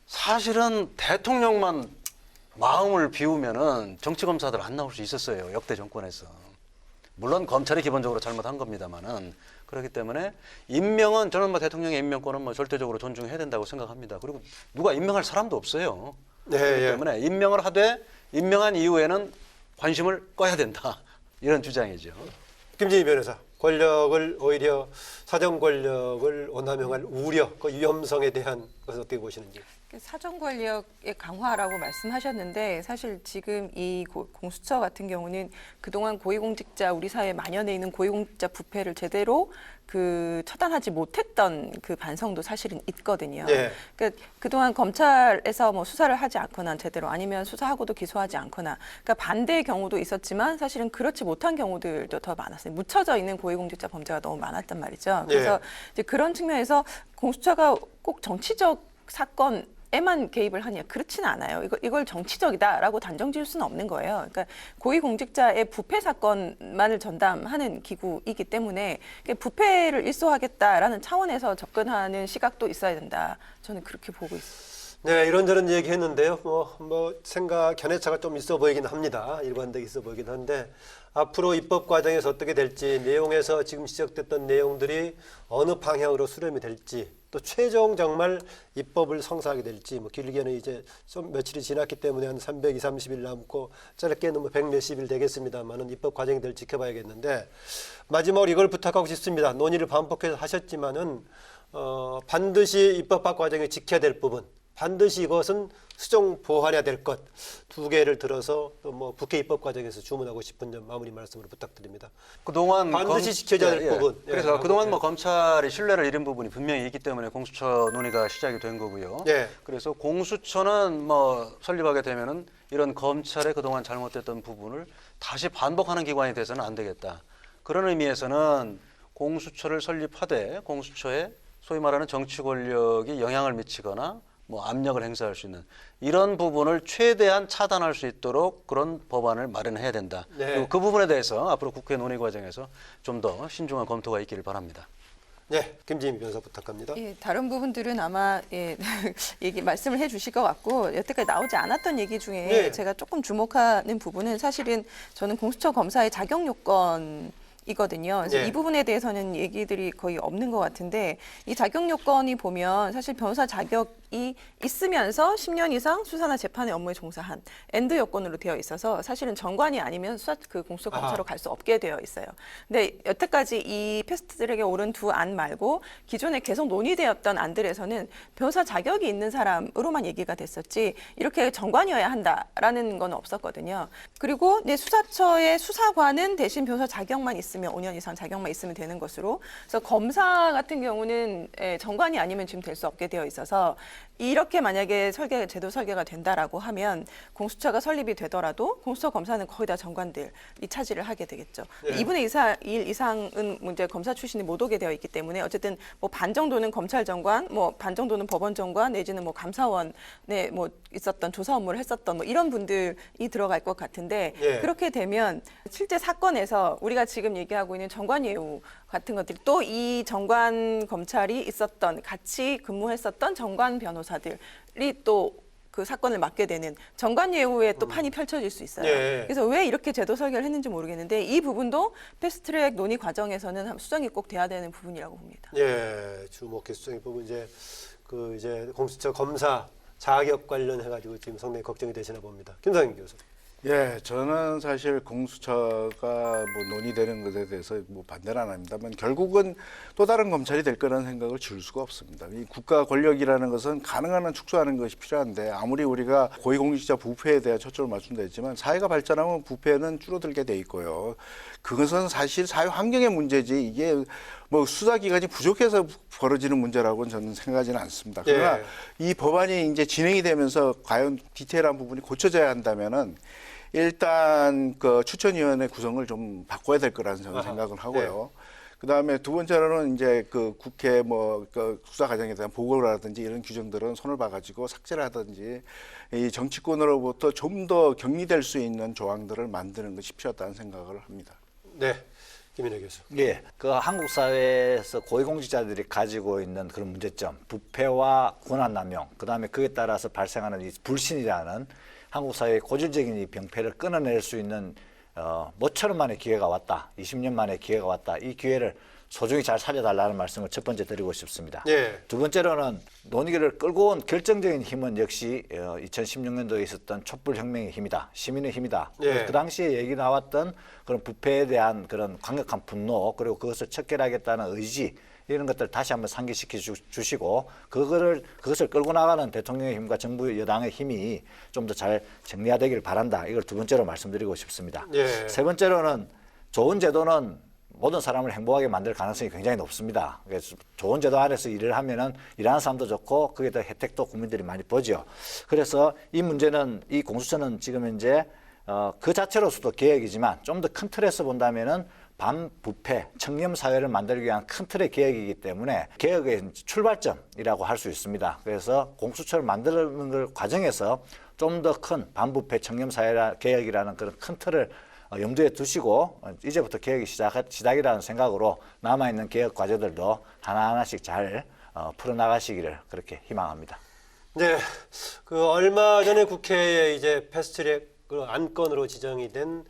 사실은 대통령만 마음을 비우면은 정치검사들 안 나올 수 있었어요. 역대 정권에서. 물론 검찰이 기본적으로 잘못한 겁니다만은 그렇기 때문에 임명은 저는 뭐 대통령의 임명권은 뭐 절대적으로 존중해야 된다고 생각합니다. 그리고 누가 임명할 사람도 없어요. 네, 그렇기 예. 때문에 임명을 하되 임명한 이후에는 관심을 꺼야 된다. 이런 주장이죠. 김진희 변호사, 권력을 오히려 사정 권력을 원남용할 우려, 그 위험성에 대한 것을 어떻게 보시는지? 사정 권력의 강화라고 말씀하셨는데 사실 지금 이 공수처 같은 경우는 그동안 고위공직자 우리 사회에 만연해 있는 고위공직자 부패를 제대로 처단하지 못했던 그 반성도 사실은 있거든요. 예. 그러니까 그동안 검찰에서 뭐 수사를 하지 않거나 제대로 아니면 수사하고도 기소하지 않거나 그러니까 반대의 경우도 있었지만 사실은 그렇지 못한 경우들도 더 많았어요. 묻혀져 있는 고위공직자 범죄가 너무 많았단 말이죠. 그래서 이제 그런 측면에서 공수처가 꼭 정치적 사건에만 개입을 하냐 그렇지는 않아요. 이걸 정치적이다라고 단정 지을 수는 없는 거예요. 그러니까 고위공직자의 부패 사건만을 전담하는 기구이기 때문에 부패를 일소하겠다라는 차원에서 접근하는 시각도 있어야 된다. 저는 그렇게 보고 있습니다. 네, 이런저런 얘기했는데요. 뭐 견해차가 좀 있어 보이긴 합니다. 일관되게 있어 보이긴 한데 앞으로 입법 과정에서 어떻게 될지, 내용에서 지금 지적됐던 내용들이 어느 방향으로 수렴이 될지, 또 최종 정말 입법을 성사하게 될지, 뭐 길게는 이제 좀 며칠이 지났기 때문에 한 330일 남고 짧게는 뭐 100몇십일 되겠습니다만은 입법 과정이 될 지켜봐야겠는데, 마지막으로 이걸 부탁하고 싶습니다. 논의를 반복해서 하셨지만은 반드시 입법화 과정에 지켜야 될 부분, 반드시 이것은 수정 보완해야 될 것 두 개를 들어서 또 뭐 국회 입법 과정에서 주문하고 싶은 점 마무리 말씀으로 부탁드립니다. 그동안 반드시 지켜져야 될 부분. 그래서 예, 그동안 뭐 예. 검찰이 신뢰를 잃은 부분이 분명히 있기 때문에 공수처 논의가 시작이 된 거고요. 예. 그래서 공수처는 뭐 설립하게 되면은 이런 검찰의 그동안 잘못됐던 부분을 다시 반복하는 기관이 돼서는 안 되겠다. 그런 의미에서는 공수처를 설립하되 공수처에 소위 말하는 정치 권력이 영향을 미치거나 뭐 압력을 행사할 수 있는 이런 부분을 최대한 차단할 수 있도록 그런 법안을 마련해야 된다. 네. 그리고 그 부분에 대해서 앞으로 국회 논의 과정에서 좀 더 신중한 검토가 있기를 바랍니다. 네, 김지미 변호사 부탁합니다. 예, 다른 부분들은 아마 말씀을 해주실 것 같고, 여태까지 나오지 않았던 얘기 중에 네. 제가 조금 주목하는 부분은 사실은 저는 공수처 검사의 자격 요건이거든요. 그래서 네. 이 부분에 대해서는 얘기들이 거의 없는 것 같은데, 이 자격 요건이 보면 사실 변호사 자격이 있으면서 10년 이상 수사나 재판의 업무에 종사한 엔드 요건으로 되어 있어서 사실은 정관이 아니면 공수처 검사로 갈 수 없게 되어 있어요. 근데 여태까지 이 패스트트랙에 오른 두 안 말고 기존에 계속 논의되었던 안들에서는 변호사 자격이 있는 사람으로만 얘기가 됐었지 이렇게 정관이어야 한다라는 건 없었거든요. 그리고 수사처의 수사관은 대신 변호사 자격만 있으면 5년 이상 자격만 있으면 되는 것으로, 그래서 검사 같은 경우는 정관이 아니면 지금 될 수 없게 되어 있어서, 이렇게 만약에 제도 설계가 된다라고 하면 공수처가 설립이 되더라도 공수처 검사는 거의 다 정관들이 차지를 하게 되겠죠. 네. 2분의 1 이상은 이제 검사 출신이 못 오게 되어 있기 때문에 어쨌든 뭐 반 정도는 검찰 정관, 뭐 반 정도는 법원 정관, 내지는 뭐 감사원에 뭐 있었던 조사 업무를 했었던 뭐 이런 분들이 들어갈 것 같은데, 예. 그렇게 되면 실제 사건에서 우리가 지금 얘기하고 있는 정관 예우 같은 것들이 또 이 정관 검찰이 있었던 같이 근무했었던 정관 변호사들이 또 그 사건을 맡게 되는 정관 예우에 또 판이 펼쳐질 수 있어요. 예. 그래서 왜 이렇게 제도 설계를 했는지 모르겠는데, 이 부분도 패스트트랙 논의 과정에서는 수정이 꼭 돼야 되는 부분이라고 봅니다. 예, 주목해 수정의 부분 이제 공수처 검사 자격 관련해 가지고 지금 상당히 걱정이 되시나 봅니다. 김상인 교수. 예, 저는 사실 공수처가 뭐 논의되는 것에 대해서 뭐 반대는 안 합니다만 결국은 또 다른 검찰이 될 거라는 생각을 줄 수가 없습니다. 이 국가 권력이라는 것은 가능한 한 축소하는 것이 필요한데, 아무리 우리가 고위공직자 부패에 대한 초점을 맞춘다 했지만 사회가 발전하면 부패는 줄어들게 돼 있고요. 그것은 사실 사회 환경의 문제지 이게 뭐 수사기관이 부족해서 벌어지는 문제라고는 저는 생각하지는 않습니다. 그러나 예. 이 법안이 이제 진행이 되면서 과연 디테일한 부분이 고쳐져야 한다면은 일단 그 추천위원회 구성을 좀 바꿔야 될 거라는 저는 생각을 하고요. 그다음에 두 번째로는 이제 그 국회 그 수사 과정에 대한 보고라든지 이런 규정들은 손을 봐가지고 삭제를 하든지 이 정치권으로부터 좀 더 격리될 수 있는 조항들을 만드는 것이 필요하다는 생각을 합니다. 네, 김인혜 교수. 예, 그 한국 사회에서 고위공직자들이 가지고 있는 그런 문제점, 부패와 권한남용, 그다음에 그에 따라서 발생하는 이 불신이라는 한국 사회의 고질적인 이 병폐를 끊어낼 수 있는 모처럼 만의 기회가 왔다. 20년 만의 기회가 왔다. 이 기회를 소중히 잘 살려달라는 말씀을 첫 번째 드리고 싶습니다. 예. 두 번째로는 논의를 끌고 온 결정적인 힘은 역시 2016년도에 있었던 촛불혁명의 힘이다. 시민의 힘이다. 예. 그 당시에 얘기 나왔던 그런 부패에 대한 그런 강력한 분노, 그리고 그것을 척결하겠다는 의지, 이런 것들 다시 한번 상기시켜 주시고 그것을 끌고 나가는 대통령의 힘과 정부 여당의 힘이 좀 더 잘 정리되길 바란다. 이걸 두 번째로 말씀드리고 싶습니다. 예. 세 번째로는 좋은 제도는 모든 사람을 행복하게 만들 가능성이 굉장히 높습니다. 그래서 좋은 제도 안에서 일을 하면은 일하는 사람도 좋고 그게 더 혜택도 국민들이 많이 보죠. 그래서 이 문제는, 이 공수처는 지금 현재 그 자체로서도 계획이지만 좀 더 큰 틀에서 본다면은 반부패 청렴 사회를 만들기 위한 큰 틀의 계획이기 때문에 개혁의 출발점이라고 할 수 있습니다. 그래서 공수처를 만드는 과정에서 좀 더 큰 반부패 청렴 사회 개혁이라는 그런 큰 틀을 염두에 두시고 이제부터 개혁이 시작이라는 생각으로 남아있는 개혁 과제들도 하나하나씩 잘 풀어나가시기를 그렇게 희망합니다. 네, 얼마 전에 국회에 이제 패스트트랙 안건으로 지정이 된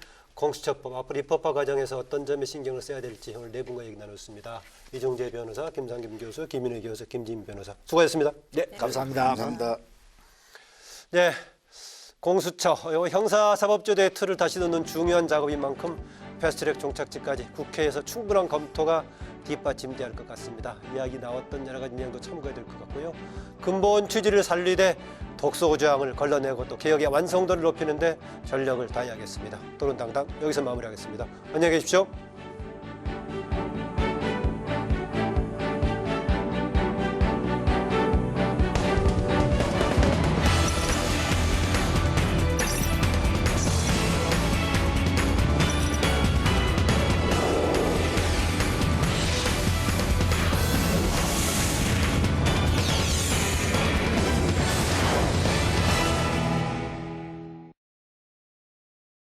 공수처법 앞으로 입법화 과정에서 어떤 점에 신경을 써야 될지 오늘 네 분과 얘기 나눴습니다. 이종재 변호사, 김상김 교수, 김인우 교수, 김진 변호사 수고하셨습니다. 네, 감사합니다. 감사합니다. 네, 공수처 형사사법제도의 틀을 다시 놓는 중요한 작업인 만큼 패스트트랙 종착지까지 국회에서 충분한 검토가 뒷받침돼야 할 것 같습니다. 이야기 나왔던 여러 가지 내용도 참고해야 될 것 같고요. 근본 취지를 살리되 독소 조항을 걸러내고 또 개혁의 완성도를 높이는 데 전력을 다해야겠습니다. 토론당당 여기서 마무리하겠습니다. 안녕히 계십시오.